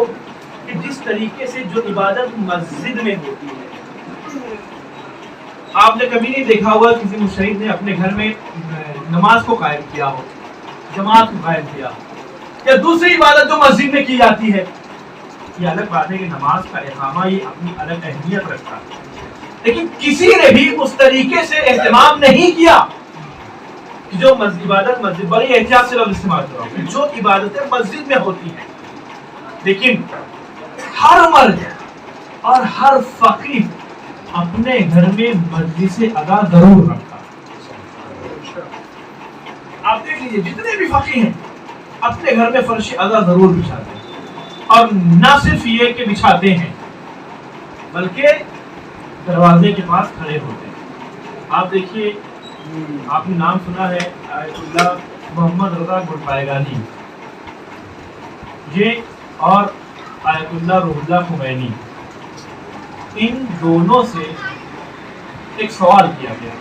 کہ جس طریقے سے جو عبادت مسجد میں ہوتی ہے۔ آپ نے کبھی نہیں دیکھا ہوگا کسی مجتہد نے اپنے گھر میں نماز کو قائم کیا ہو، جماعت کو قائم کیا ہو، یا دوسری عبادت جو مسجد میں کی جاتی ہے۔ یہ الگ بات ہے کہ نماز کا اقامہ یہ اپنی الگ اہمیت رکھتا ہے، لیکن کسی نے بھی اس طریقے سے اہتمام نہیں کیا کہ جو عبادت مسجد، بڑی احتیاط سے لفظ استعمال کر رہا ہوں، جو عبادتیں مسجد میں ہوتی ہیں، لیکن ہر مرد اور ہر فقیر اپنے گھر میں مجلس ادا ضرور رکھتا۔ آپ دیکھ لیجیے جتنے بھی فقیر ہیں اپنے گھر میں فرش ادا ضرور بچھاتے ہیں، اور نہ صرف یہ کہ بچھاتے ہیں بلکہ دروازے کے پاس کھڑے ہوتے ہیں۔ آپ دیکھیے، آپ نے نام سنا ہے آیت اللہ محمد رضا گلپائگانی، یہ اور آیت اللہ روح اللہ خمینی، ان دونوں سے ایک سوال کیا گیا۔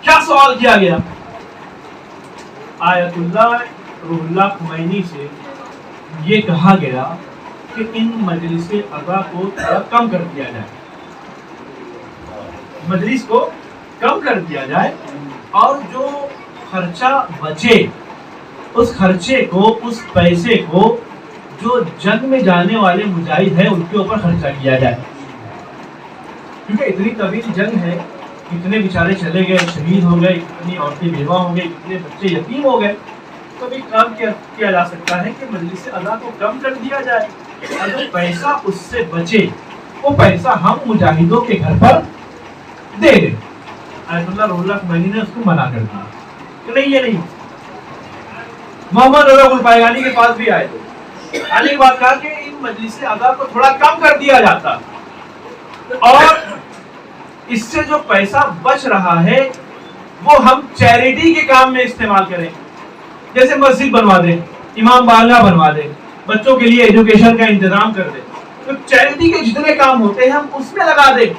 کیا سوال کیا گیا؟ آیت اللہ روح اللہ خمینی سے یہ کہا گیا کہ ان مجلس ادا کو تھوڑا کم کر دیا جائے، مجلس کو کم کر دیا جائے، اور جو خرچہ بچے اس خرچے کو، اس پیسے کو جو جنگ میں جانے والے مجاہد ہیں ان کے اوپر خرچہ کیا جائے، کیونکہ اتنی طویل جنگ ہے، کتنے بیچارے چلے گئے، شہید ہو گئے، کتنی عورتیں بیوہ ہو گئی، کتنے بچے یتیم ہو گئے، تو بھی کام کیا جا سکتا ہے کہ مجلس ادا کو کم کر دیا جائے، اور جو پیسہ اس سے بچے وہ پیسہ ہم مجاہدوں کے گھر پر دے دیں۔ آیت اللہ روح اللہ خمینی نے اس کو منع کر دیا کہ نہیں، یہ نہیں۔ محمد رضا گلپائگانی کے پاس بھی آئے تھے، آنے کے بعد کہا کہ ان مجلس ادا کو تھوڑا کم کر دیا جاتا، اور اس سے جو پیسہ بچ رہا ہے وہ ہم چیریٹی کے کام میں استعمال کریں، جیسے مسجد بنوا دیں، امام بالا بنوا دیں، بچوں کے لیے ایجوکیشن کا انتظام کر دیں، تو چیریٹی کے جتنے کام ہوتے ہیں ہم اس میں لگا دیں۔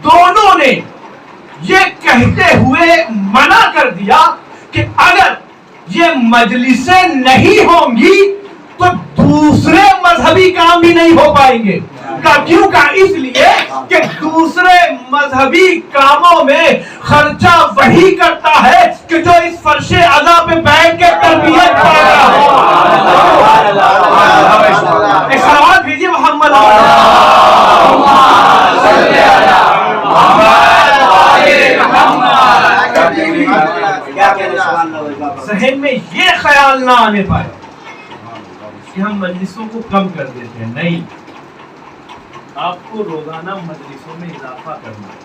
دونوں نے یہ کہتے ہوئے منع کر دیا کہ اگر یہ مجلسیں نہیں ہوں گی تو دوسرے مذہبی کام بھی نہیں ہو پائیں گے۔ کیوں کا؟ اس لیے کہ دوسرے مذہبی کاموں میں خرچہ وہی کرتا ہے کہ جو اس فرش ادا پہ بیٹھ کے تربیت پا رہا ہے۔ ایک سلوات بھیجیے محمد ذہن میں یہ خیال نہ آنے پائے کہ ہم مجلسوں کو کم کر دیتے ہیں، نہیں، آپ کو روزانہ مجلسوں میں اضافہ کرنا ہے،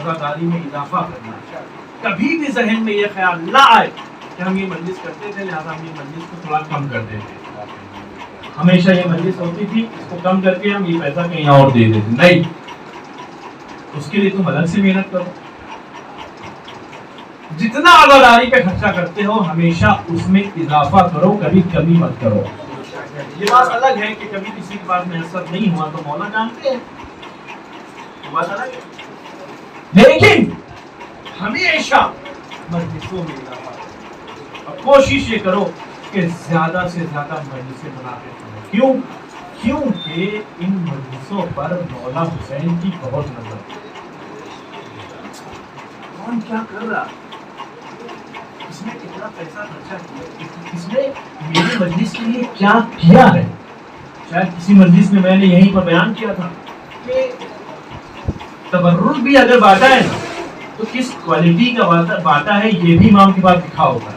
عزاداری میں اضافہ کرنا ہے۔ کبھی بھی ذہن میں یہ خیال نہ آئے کہ ہم یہ مجلس کرتے تھے لہذا ہم یہ مجلس کو تھوڑا کم کر دیتے ہیں، ہمیشہ یہ مجلس ہوتی تھی اس کو کم کر کے ہم یہ پیسہ کہیں اور دے دیتے، نہیں، اس کے لیے تم الگ سے محنت کرو، جتنا عزاداری پہ خرچہ کرتے ہو ہمیشہ اس میں اضافہ کرو، کبھی کمی مت کرو۔ یہ بات الگ ہے کہ کبھی کسی کے پاس میسر نہیں ہوا تو مولا جانتے ہیں، یہ بات الگ ہے، لیکن ہمیشہ مجلسوں میں اضافہ کرو، اور کوشش یہ کرو کہ زیادہ سے زیادہ مجلسیں بناتے رہو۔ کیوں؟ کیونکہ ان مجلسوں پر مولا حسین کی بہت نظر ہے۔ کون کیا کر رہا، اس نے کتنا پیسہ خرچہ کیا، اس نے میرے مجلس کے لیے کیا کیا ہے۔ شاید کسی مجلس میں میں نے یہیں پر بیان کیا تھا کہ تبرک بھی اگر بانٹا ہے نا تو کس کوالٹی کا بانٹا ہے یہ بھی امام کے پاس لکھا ہوتا ہے،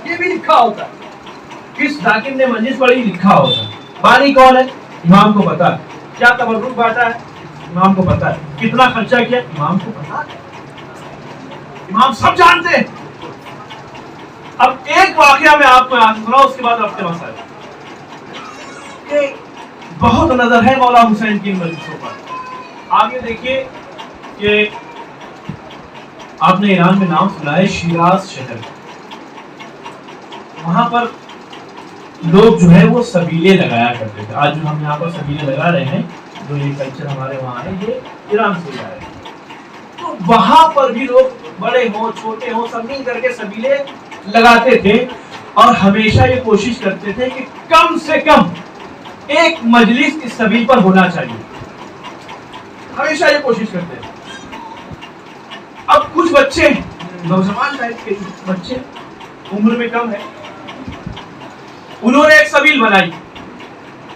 یہ بھی لکھا ہوتا ہے، کس ذاکر نے مجلس پڑھی لکھا ہوتا ہے، بانی کون ہے امام کو پتا ہے، کیا تبرک بانٹا ہے امام کو پتا ہے، کتنا خرچہ کیا امام کو پتا ہے، امام سب جانتے ہیں۔ اب ایک واقعہ میں آپ کو یاد سناؤں، اس کے بعد رفتے مسائل۔ بہت نظر ہے مولا حسین کی مجلسوں پر۔ آپ یہ دیکھیے کہ آپ نے ایران میں نام سنا ہے شیراز شہر، وہاں پر لوگ جو ہے وہ سبیلے لگایا کرتے تھے۔ آج جو ہم یہاں پر سبیلے لگا رہے ہیں، جو یہ کلچر ہمارے وہاں ہے، یہ ایران سے آیا ہے۔ تو وہاں پر بھی لوگ بڑے ہوں چھوٹے ہوں سب مل کر کے سبیلے لگاتے تھے، اور ہمیشہ یہ کوشش کرتے تھے کہ کم سے کم ایک مجلس اس سبیل پر ہونا چاہیے، ہمیشہ یہ کوشش کرتے تھے۔ اب کچھ بچے نوجوان ٹائپ کے بچے عمر میں کم ہے، انہوں نے ایک سبیل بنائی،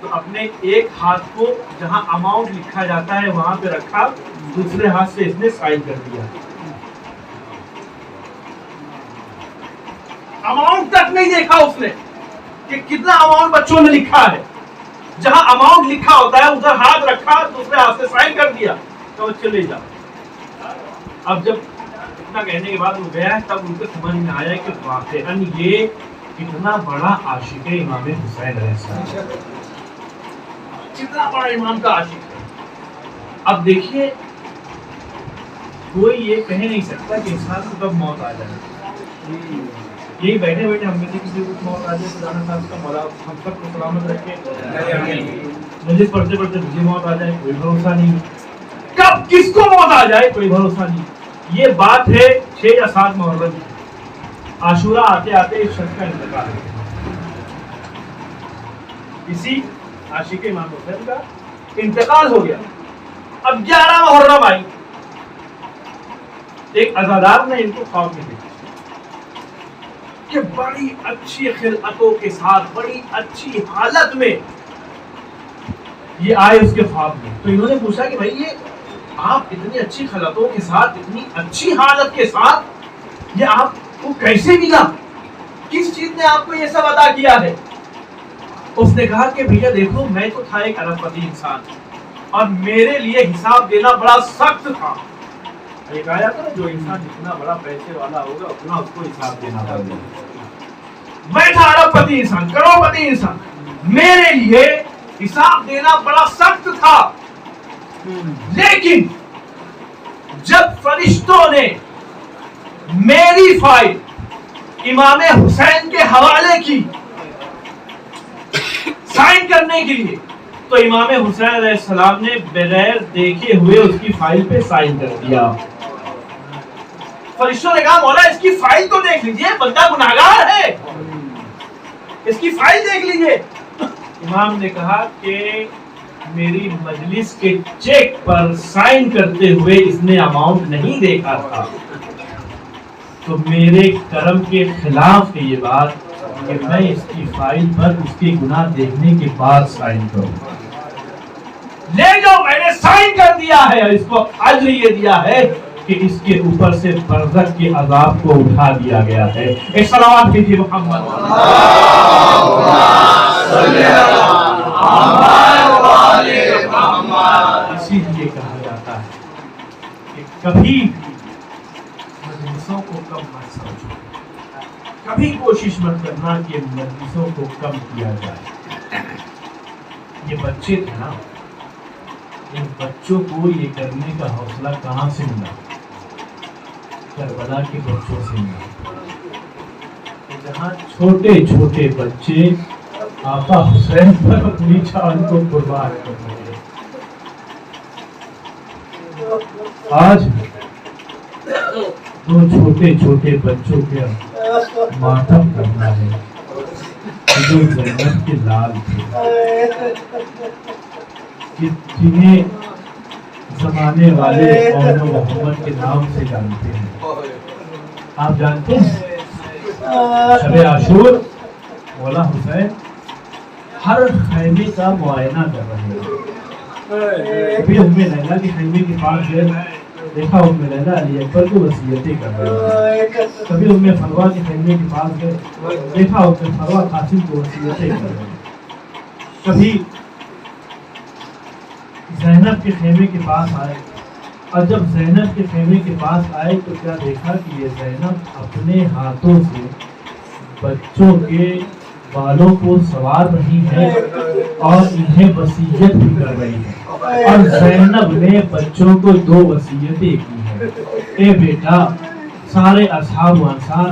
تو اپنے ایک ہاتھ کو جہاں اماؤنٹ لکھا جاتا ہے وہاں پہ رکھا, دوسرے ہاتھ سے اس نے سائن کر دیا. اماؤنٹ تک نہیں دیکھا اس نے کہ کتنا اماؤنٹ بچوں نے لکھا ہے. جہاں اماؤنٹ لکھا ہوتا ہے ادھر ہاتھ رکھا, دوسرے ہاتھ سے سائن کر دیا تو بچے لے جاؤ. اب جب اتنا کہنے کے بعد وہ گیا تب ان کو سمجھ میں آیا کہ واقعاً یہ کتنا بڑا عاشق ہے امام حسین علیہ السلام, کتنا بڑا امام کا عاشق ہے. اب دیکھیے کوئی یہ کہہ نہیں سکتا کہ انسان کو کب موت آ جائے. یہی بیٹھے بیٹھے ہم کہتے کسی کو موت آ جائے تو جانا صاحب کا مولا ہم سب کو سلامت رکھے. مجھے پڑھتے پڑھتے مجھے موت آ جائے کوئی بھروسہ نہیں, کب کس کو موت آ جائے کوئی بھروسہ نہیں. یہ بات ہے 6 یا 7 محرم کی. عاشورہ آتے آتے اس شخص کا انتقال ہے. اسی عاشق امام حسین کا انتقال ہو گیا. اب 11 محرم آئی. ایک عزادار نے ان کو خواب میں دیکھا کہ بڑی اچھی خلعتوں کے ساتھ, بڑی اچھی حالت میں یہ آئے اس کے خواب میں. تو انہوں نے پوچھا کہ بھائی یہ آپ اتنی اچھی خلعتوں کے ساتھ, اتنی اچھی حالت کے ساتھ, یہ آپ کو کیسے ملا, کس چیز نے آپ کو یہ سب عطا کیا ہے؟ اس نے کہا کہ بھیا دیکھو میں تو تھا ایک ارب پتی انسان اور میرے لیے حساب دینا بڑا سخت تھا. ایک آیا تھا جو انسان جتنا بڑا پیسے والا ہوگا اتنا اس کو حساب دینا ہوگا. میں تھا ارب پتی انسان, کروڑ پتی انسان, میرے لیے حساب دینا بڑا سخت تھا. لیکن جب فرشتوں نے میری فائل امام حسین کے حوالے کی سائن کرنے کے لیے تو امام حسین علیہ السلام نے بغیر دیکھے ہوئے اس کی فائل پہ سائن کر دیا. فرشتوں نے کہا مولا اس کی فائل تو دیکھ لیجئے, بندہ گناہگار ہے, اس کی فائل دیکھ لیجئے. امام نے کہا کہ میری مجلس کے چیک پر سائن کرتے ہوئے اس نے اماؤنٹ نہیں دیکھا تھا, تو میرے کرم کے خلاف ہے یہ بات کہ میں اس کی فائل پر اس کے گناہ دیکھنے کے بعد سائن کروں. لے جاؤ, میں نے سائن کر دیا ہے, اس کو اجر یہ دیا ہے کہ اس کے اوپر سے برزخ کے عذاب کو اٹھا دیا گیا ہے. ایک صلوات کیجیے محمد. اسی لیے کہا جاتا ہے کہ کبھی بھی مجلسوں کو کم مت سمجھو, کبھی کوشش مت کرنا کہ مجلسوں کو کم کیا جائے. یہ بچے تھے نا, ان بچوں کو یہ کرنے کا حوصلہ کہاں سے ملا؟ کربلا کے بچوں سے ملا. جہاں چھوٹے چھوٹے بچے آقا حسین پر اپنی جان کو قربان کر رہے ہیں. آج دو چھوٹے چھوٹے بچوں کے ماتم کرنا ہے جو زینب کے لال تھے, جنہیں زمانے والے اور محمد کے نام سے جانتے ہیں. آپ جانتے ہیں شب عاشور مولا حسین ہر خیمے کا معائنہ کر رہے ہیں. کبھی ام لیلا کے خیمے کے پاس گئے, دیکھا ام لیلا علی اکبر کو وصیتیں کر رہے ہیں. کبھی ام فروہ کے خیمے کے پاس گئے, دیکھا ام فروہ قاسم کو وصیتیں کر رہے ہیں. کبھی زینب کے خیمے کے پاس آئے, اور جب زینب کے خیمے کے پاس آئے تو کیا دیکھا کہ یہ زینب اپنے ہاتھوں سے بچوں کے بالوں کو سوار رہی ہے اور انہیں وصیت بھی کر رہی ہے. اور زینب نے بچوں کو 2 وصیتیں کی ہیں. اے بیٹا, سارے اصحاب و انصار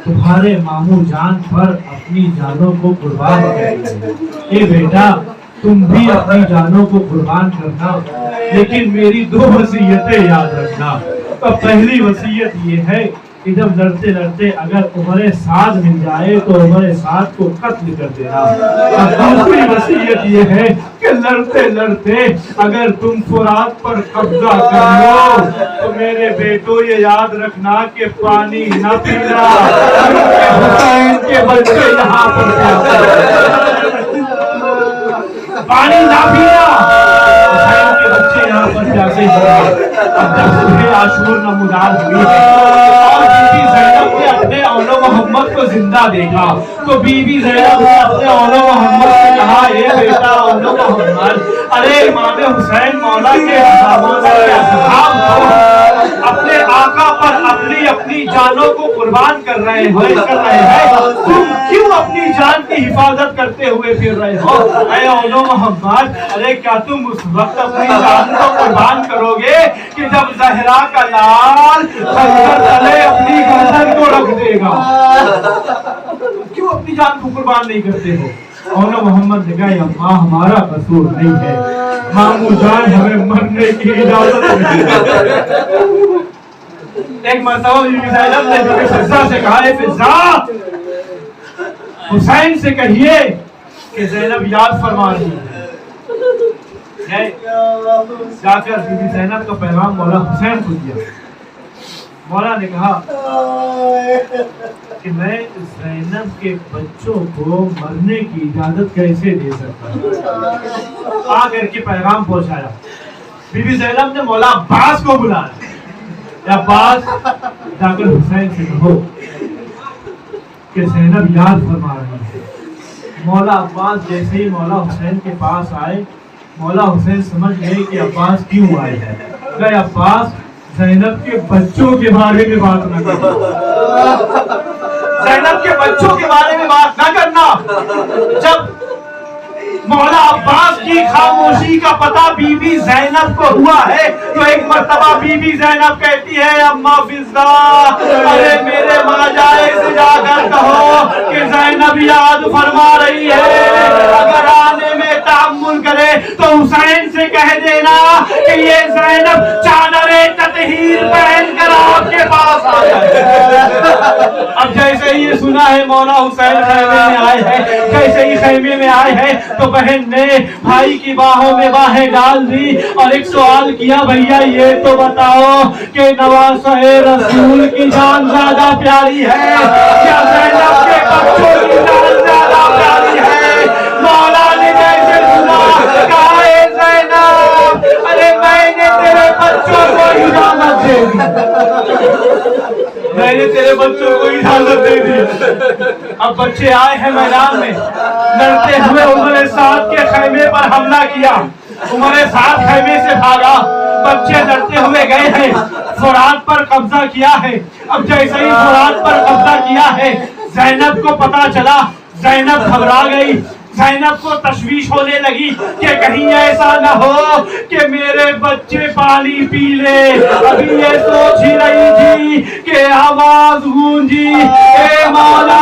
تمہارے ماموں جان پر اپنی جانوں کو قربان کریں. اے بیٹا تم بھی اپنی جانوں کو قربان کرنا, لیکن میری 2 وصیتیں یاد رکھنا. تو پہلی وصیت یہ ہے کہ جب لڑتے لڑتے اگر عمر سعد مل جائے تو عمر سعد کو قتل کر دینا. اور دوسری وصیت یہ ہے کہ لڑتے لڑتے اگر تم فرات پر قبضہ کر لو تو میرے بیٹوں یہ یاد رکھنا کہ پانی نہ پینا, کیونکہ حسین کے بچے یہاں پر پانی نہ پینا. حسین کے بچے یہاں پر پیاسے ہوئے. اب جب صبح عاشور نمودار ہوئی ہے اور بی بی زینب نے اپنے اولو محمد کو زندہ دیکھا تو بی بی زینب نے اپنے اولو محمد سے کہا اے بیٹا اولو محمد, ارے امام حسین مولا کے اصحاب کو اپنے آقا پر اپنی جانوں کو قربان کر رہے ہیں, تم کیوں اپنی جان کی حفاظت کرتے ہوئے پھر رہے ہو؟ اے اولو محمد, ارے کیا تم اس وقت اپنی جان کو قربان کرو گے کہ جب زہرا کا لال خنجر تلے اپنی گردن کو رکھ دے گا؟ کیوں اپنی جان کو قربان نہیں کرتے ہو؟ اولو محمد نے کہا اماں ہمارا قصور نہیں ہے, مامو جان ہمیں مرنے کی اجازت نہیں. ایک مرتبہ بی بی زینب نے بی بی فضہ سے کہا اے فضہ, حسین سے کہیے کہ زینب یاد فرما رہی ہے. جا کر بی بی زینب کا پیغام مولا حسین کو دیا. مولا نے کہا کہ میں زینب کے بچوں کو مرنے کی اجازت کیسے دے سکتا ہوں؟ آ کر کے پیغام پہنچایا. بی بی زینب نے مولا عباس کو بلایا. عباس جا کر حسین سے کہو کہ زینب یاد فرما رہی ہے. مولا عباس جیسے ہی مولا حسین کے پاس آئے, مولا حسین سمجھ گئے کہ عباس کیوں آئے ہیں. کہ عباس زینب کے بچوں کے بارے میں بات نہ کرنا, زینب کے بچوں کے بارے میں بات نہ کرنا. جب مولا عباس کی خاموشی کا پتہ بی بی زینب کو ہوا ہے تو ایک مرتبہ بی بی زینب کہتی ہے اماں فضہ, ارے میرے ماں جائے سے جا کر کہو کہ زینب یاد فرما رہی ہے, اگر آنے میں تعمل کرے تو حسین سے کہہ دینا کہ یہ زینب چادر تطہیر پہن کر آپ کے پاس آ جائے. اب جیسے ہی یہ سنا ہے مولا حسین خیمے میں آئے ہیں, جیسے ہی خیمے میں آئے ہیں تو بہن نے بھائی کی باہوں میں باہیں ڈال دی اور ایک سوال کیا, بھیا یہ تو بتاؤ کہ نواسہ رسول کی جان زیادہ پیاری ہے یا زینب کے بچوں کی جان زیادہ پیاری ہے؟ مولا نے جیسے سنا کہا اے زینب, ارے میں نے تیرے بچوں کو اجازت دے دی, میں نے تیرے بچوں کو اجازت دے دی. اب بچے آئے ہیں میدان میں, لڑتے ہوئے عمر سعد کے خیمے پر حملہ کیا. عمر سعد خیمے سے بھاگا, بچے لڑتے ہوئے گئے ہیں, فرات پر قبضہ کیا ہے. اب جیسے ہی فرات پر قبضہ کیا ہے زینب کو پتا چلا, زینب گھبرا گئی. زینب کو تشویش ہونے لگی کہ کہیں ایسا نہ ہو کہ میرے بچے پانی پی لے. ابھی یہ سوچ ہی رہی تھی کہ آواز گونجی اے مولا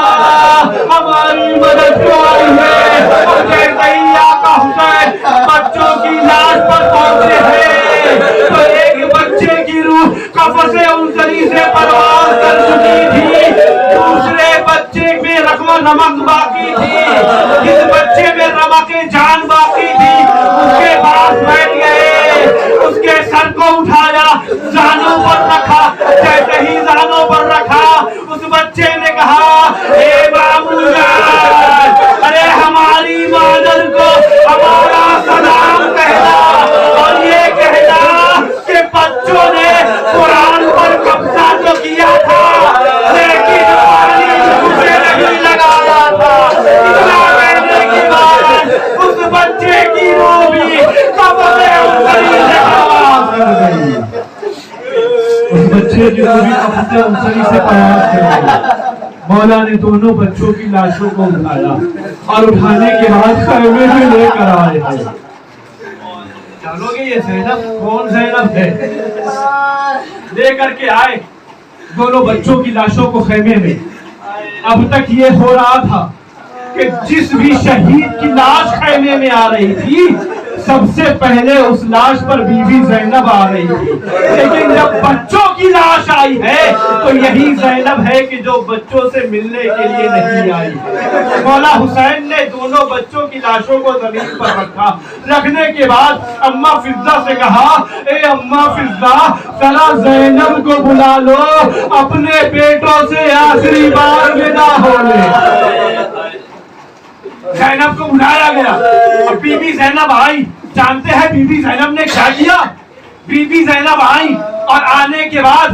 ہماری مدد کو آئی ہے. اور جیسے ہی آقا حسین بچوں کی لاش پر پہنچے ہیں تو ایک بچے کی روح قفس انزلی سے پرواز کر چکی تھی, دوسرے بچے میں رقم و نمک باقی تھی, جس بچے میں رمق جان باقی تھی اس کے پاس بیٹھ گئے, اس کے سر کو اٹھایا, زانوں پر رکھا. جیسے ہی زانوں پر رکھا اس بچے نے کہا اے بابو جان, ارے ہماری مادر کو ہمارا سلام کہنا اور یہ کہنا کہ بچوں نے قرآن پر قبضہ تو کیا تھا لیکن پانی مجھے نہیں لگایا تھا. اتنا کہنے کے بعد اس بچے کی روح بھی قبض انصری سے پرواز کر گئی. اس بچے کی روح بھی قبض انصری سے پرواز کر گئی. مولا نے دونوں بچوں کی لاشوں کو اٹھایا اور اٹھانے کے بعد خیمے میں لے کر آئے ہیں. چلو گے یہ زینب کون زینب ہے؟ لے کر کے آئے دونوں بچوں کی لاشوں کو خیمے میں. اب تک یہ ہو رہا تھا کہ جس بھی شہید کی لاش خیمے میں آ رہی تھی سب سے پہلے اس لاش پر بی بی زینب آ رہی تھی, لیکن جب بچوں کی لاش آئی ہے تو یہی زینب ہے کہ جو بچوں سے ملنے کے لیے نہیں آئی. مولا حسین نے دونوں بچوں کی لاشوں کو زمین پر رکھا. رکھنے کے بعد اماں فضہ سے کہا اے اماں فضہ ذرا زینب کو بلا لو, اپنے بیٹوں سے آخری بار ودا ہو لے. زینب کو بلایا گیا اور بی بی زینب آئی. جانتے ہیں بی بی زینب نے کیا کیا؟ بی بی زینب آئی اور آنے کے بعد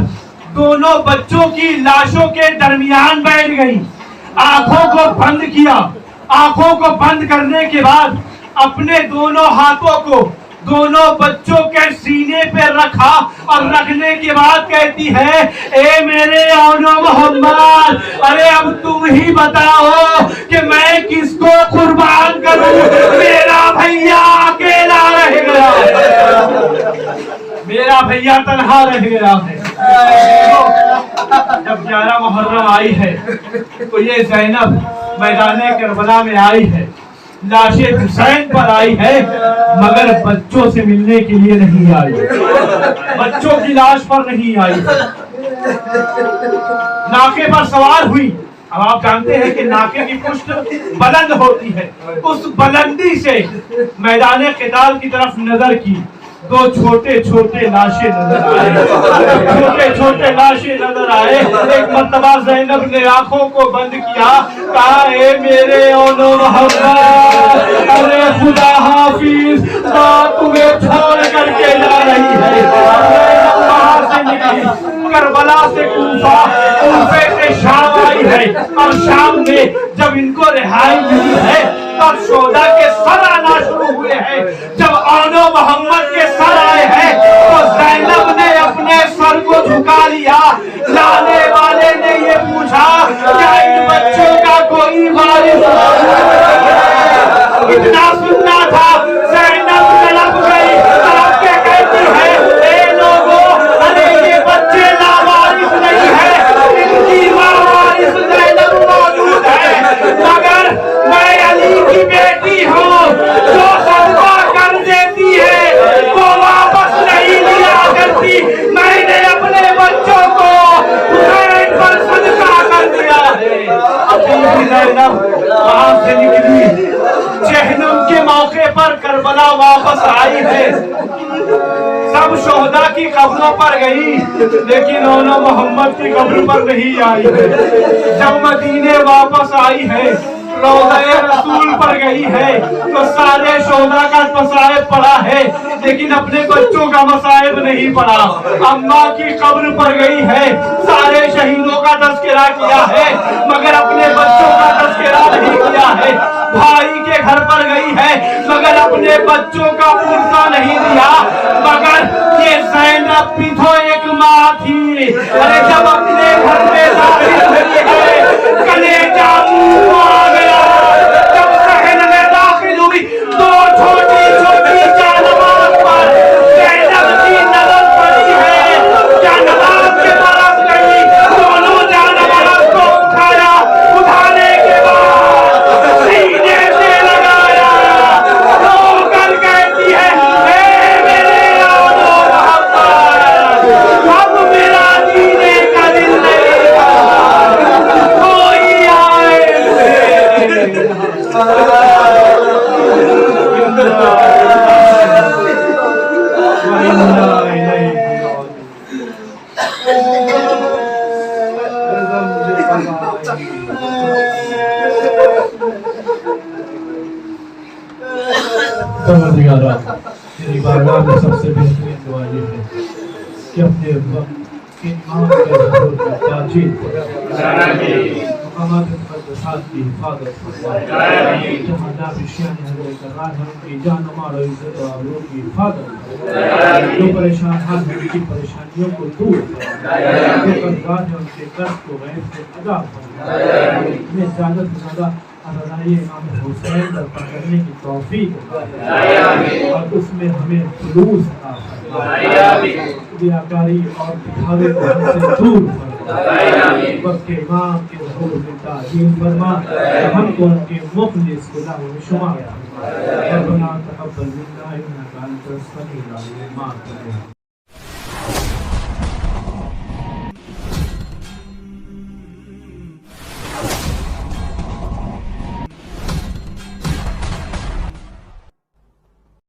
دونوں بچوں کی لاشوں کے درمیان بیٹھ گئی, آنکھوں کو بند کیا. آنکھوں کو بند کرنے کے بعد اپنے دونوں ہاتھوں کو دونوں بچوں کے سینے پہ رکھا اور رکھنے کے بعد کہتی ہے, اے میرے اولو محمد, ارے اب تم ہی بتاؤ کہ میں کس کو قربان کروں, میرا بھیا اکیلا رہ گیا, میرا بھیا تنہا رہ گیا ہے. جب 11 محرم آئی ہے تو یہ زینب میدان کربلا میں آئی ہے, لاش حسین پر آئی ہے, مگر بچوں سے ملنے کے لیے نہیں آئی, بچوں کی لاش پر نہیں آئی. ناکے پر سوار ہوئی. اب آپ جانتے ہیں کہ ناکے کی پشت بلند ہوتی ہے, اس بلندی سے میدان قتال کی طرف نظر کی, دو چھوٹے چھوٹے لاشیں نظر آئے, چھوٹے چھوٹے لاشیں نظر آئے. ایک مرتبہ زینب نے آنکھوں کو بند کیا, کہا, اے میرے اولو محمد, ارے خدا حافظ, ماں تمہیں چھوڑ کر کے جا رہی ہے. وہاں سے نکلی, کربلا سے کوفہ, کوفے سے شام آئی ہے, اور شام میں جب ان کو رہائی ملی ہے تب شہدا کے سر آنا شروع ہوئے ہیں. جب اولو محمد کے سر آئے ہیں تو زینب نے اپنے سر کو جھکا لیا. لانے والے نے یہ پوچھا, کیا ان بچوں کا کوئی وارث اتنا سننا تھا. زینب تڑپ گئی, تڑپ کے کہتی ہے, اے لوگوں, ارے یہ بچے لاوارث نہیں ہیں, ان کی ماں وارث زینب موجود ہے, مگر میں علی کی بیٹی ہوں, جو صدقہ کر دیتی ہے وہ واپس نہیں لیا کرتی. میں نے اپنے بچوں کو حسین پر صدقہ کر دیا ہے. ابھی زینب وہاں سے نکلی, جہنم کے موقع پر کربلا واپس آئی ہے. سب شہداء کی قبروں پر گئی, لیکن اولو محمد کی قبر پر نہیں آئی ہے. جب مدینے واپس آئی ہے, روضہ رسول پر گئی ہے تو سارے شہداء کا مصائب پڑا ہے, لیکن اپنے بچوں کا مصائب نہیں پڑا. اماں کی قبر پر گئی ہے, سارے شہیدوں کا تذکرہ کیا ہے, مگر اپنے بچوں کا تذکرہ نہیں کیا ہے. بھائی کے گھر پر گئی ہے, مگر اپنے بچوں کا پرسہ نہیں دیا. مگر یہ زینب بھی تو ایک ماں تھی, ارے جب اپنے گھر میں داخل ہوئی ہے, کلیجہ منہ کو آ گیا. جب صحن میں داخل ہوئی, دو چھوٹی چھوٹی جانماز پر زینب کی نظر پڑی ہے. جانماز کے برس گئی, دونوں جانماز کو اٹھایا, اٹھانے کے بعد سینے سے لگایا, رو کر کہتی ہے, اے میرے اولو محمد, اب میرا جینے کا دل نہیں تھا, کوئی آئے پروردگارا, تیری بارگاہ میں سب سے بہترین دعا یہ ہے کہ اپنے وقت کے امام کے ظہور کی تاجیل مقامات مقدسات کی حفاظت فرمائے. جہاں نابشیان حضرت کرار ہے, ان کی جان و مال و عزت و آبرو کی حفاظت فرمائے. جو پریشان حال ہیں, ان کی پریشانیوں کو دور فرمائے. جو قرضات ہیں, ان کے قرض کو غیر سے ادا فرمائے. میں زیادہ سے زیادہ رضائی امام حسین پر پکڑنے کی توفیق عطا اور اس میں ہمیں خلوص عطا فرمائے. ریاکاری اور دکھاوے کو ہم سے دور فرمائے. وقت کے امام کے ظہور میں تعظیم فرما, ہم کو ان کے مخلص غلاموں میں شمار فرما. ربنا تقبل منا انک انت السمیع العلیم.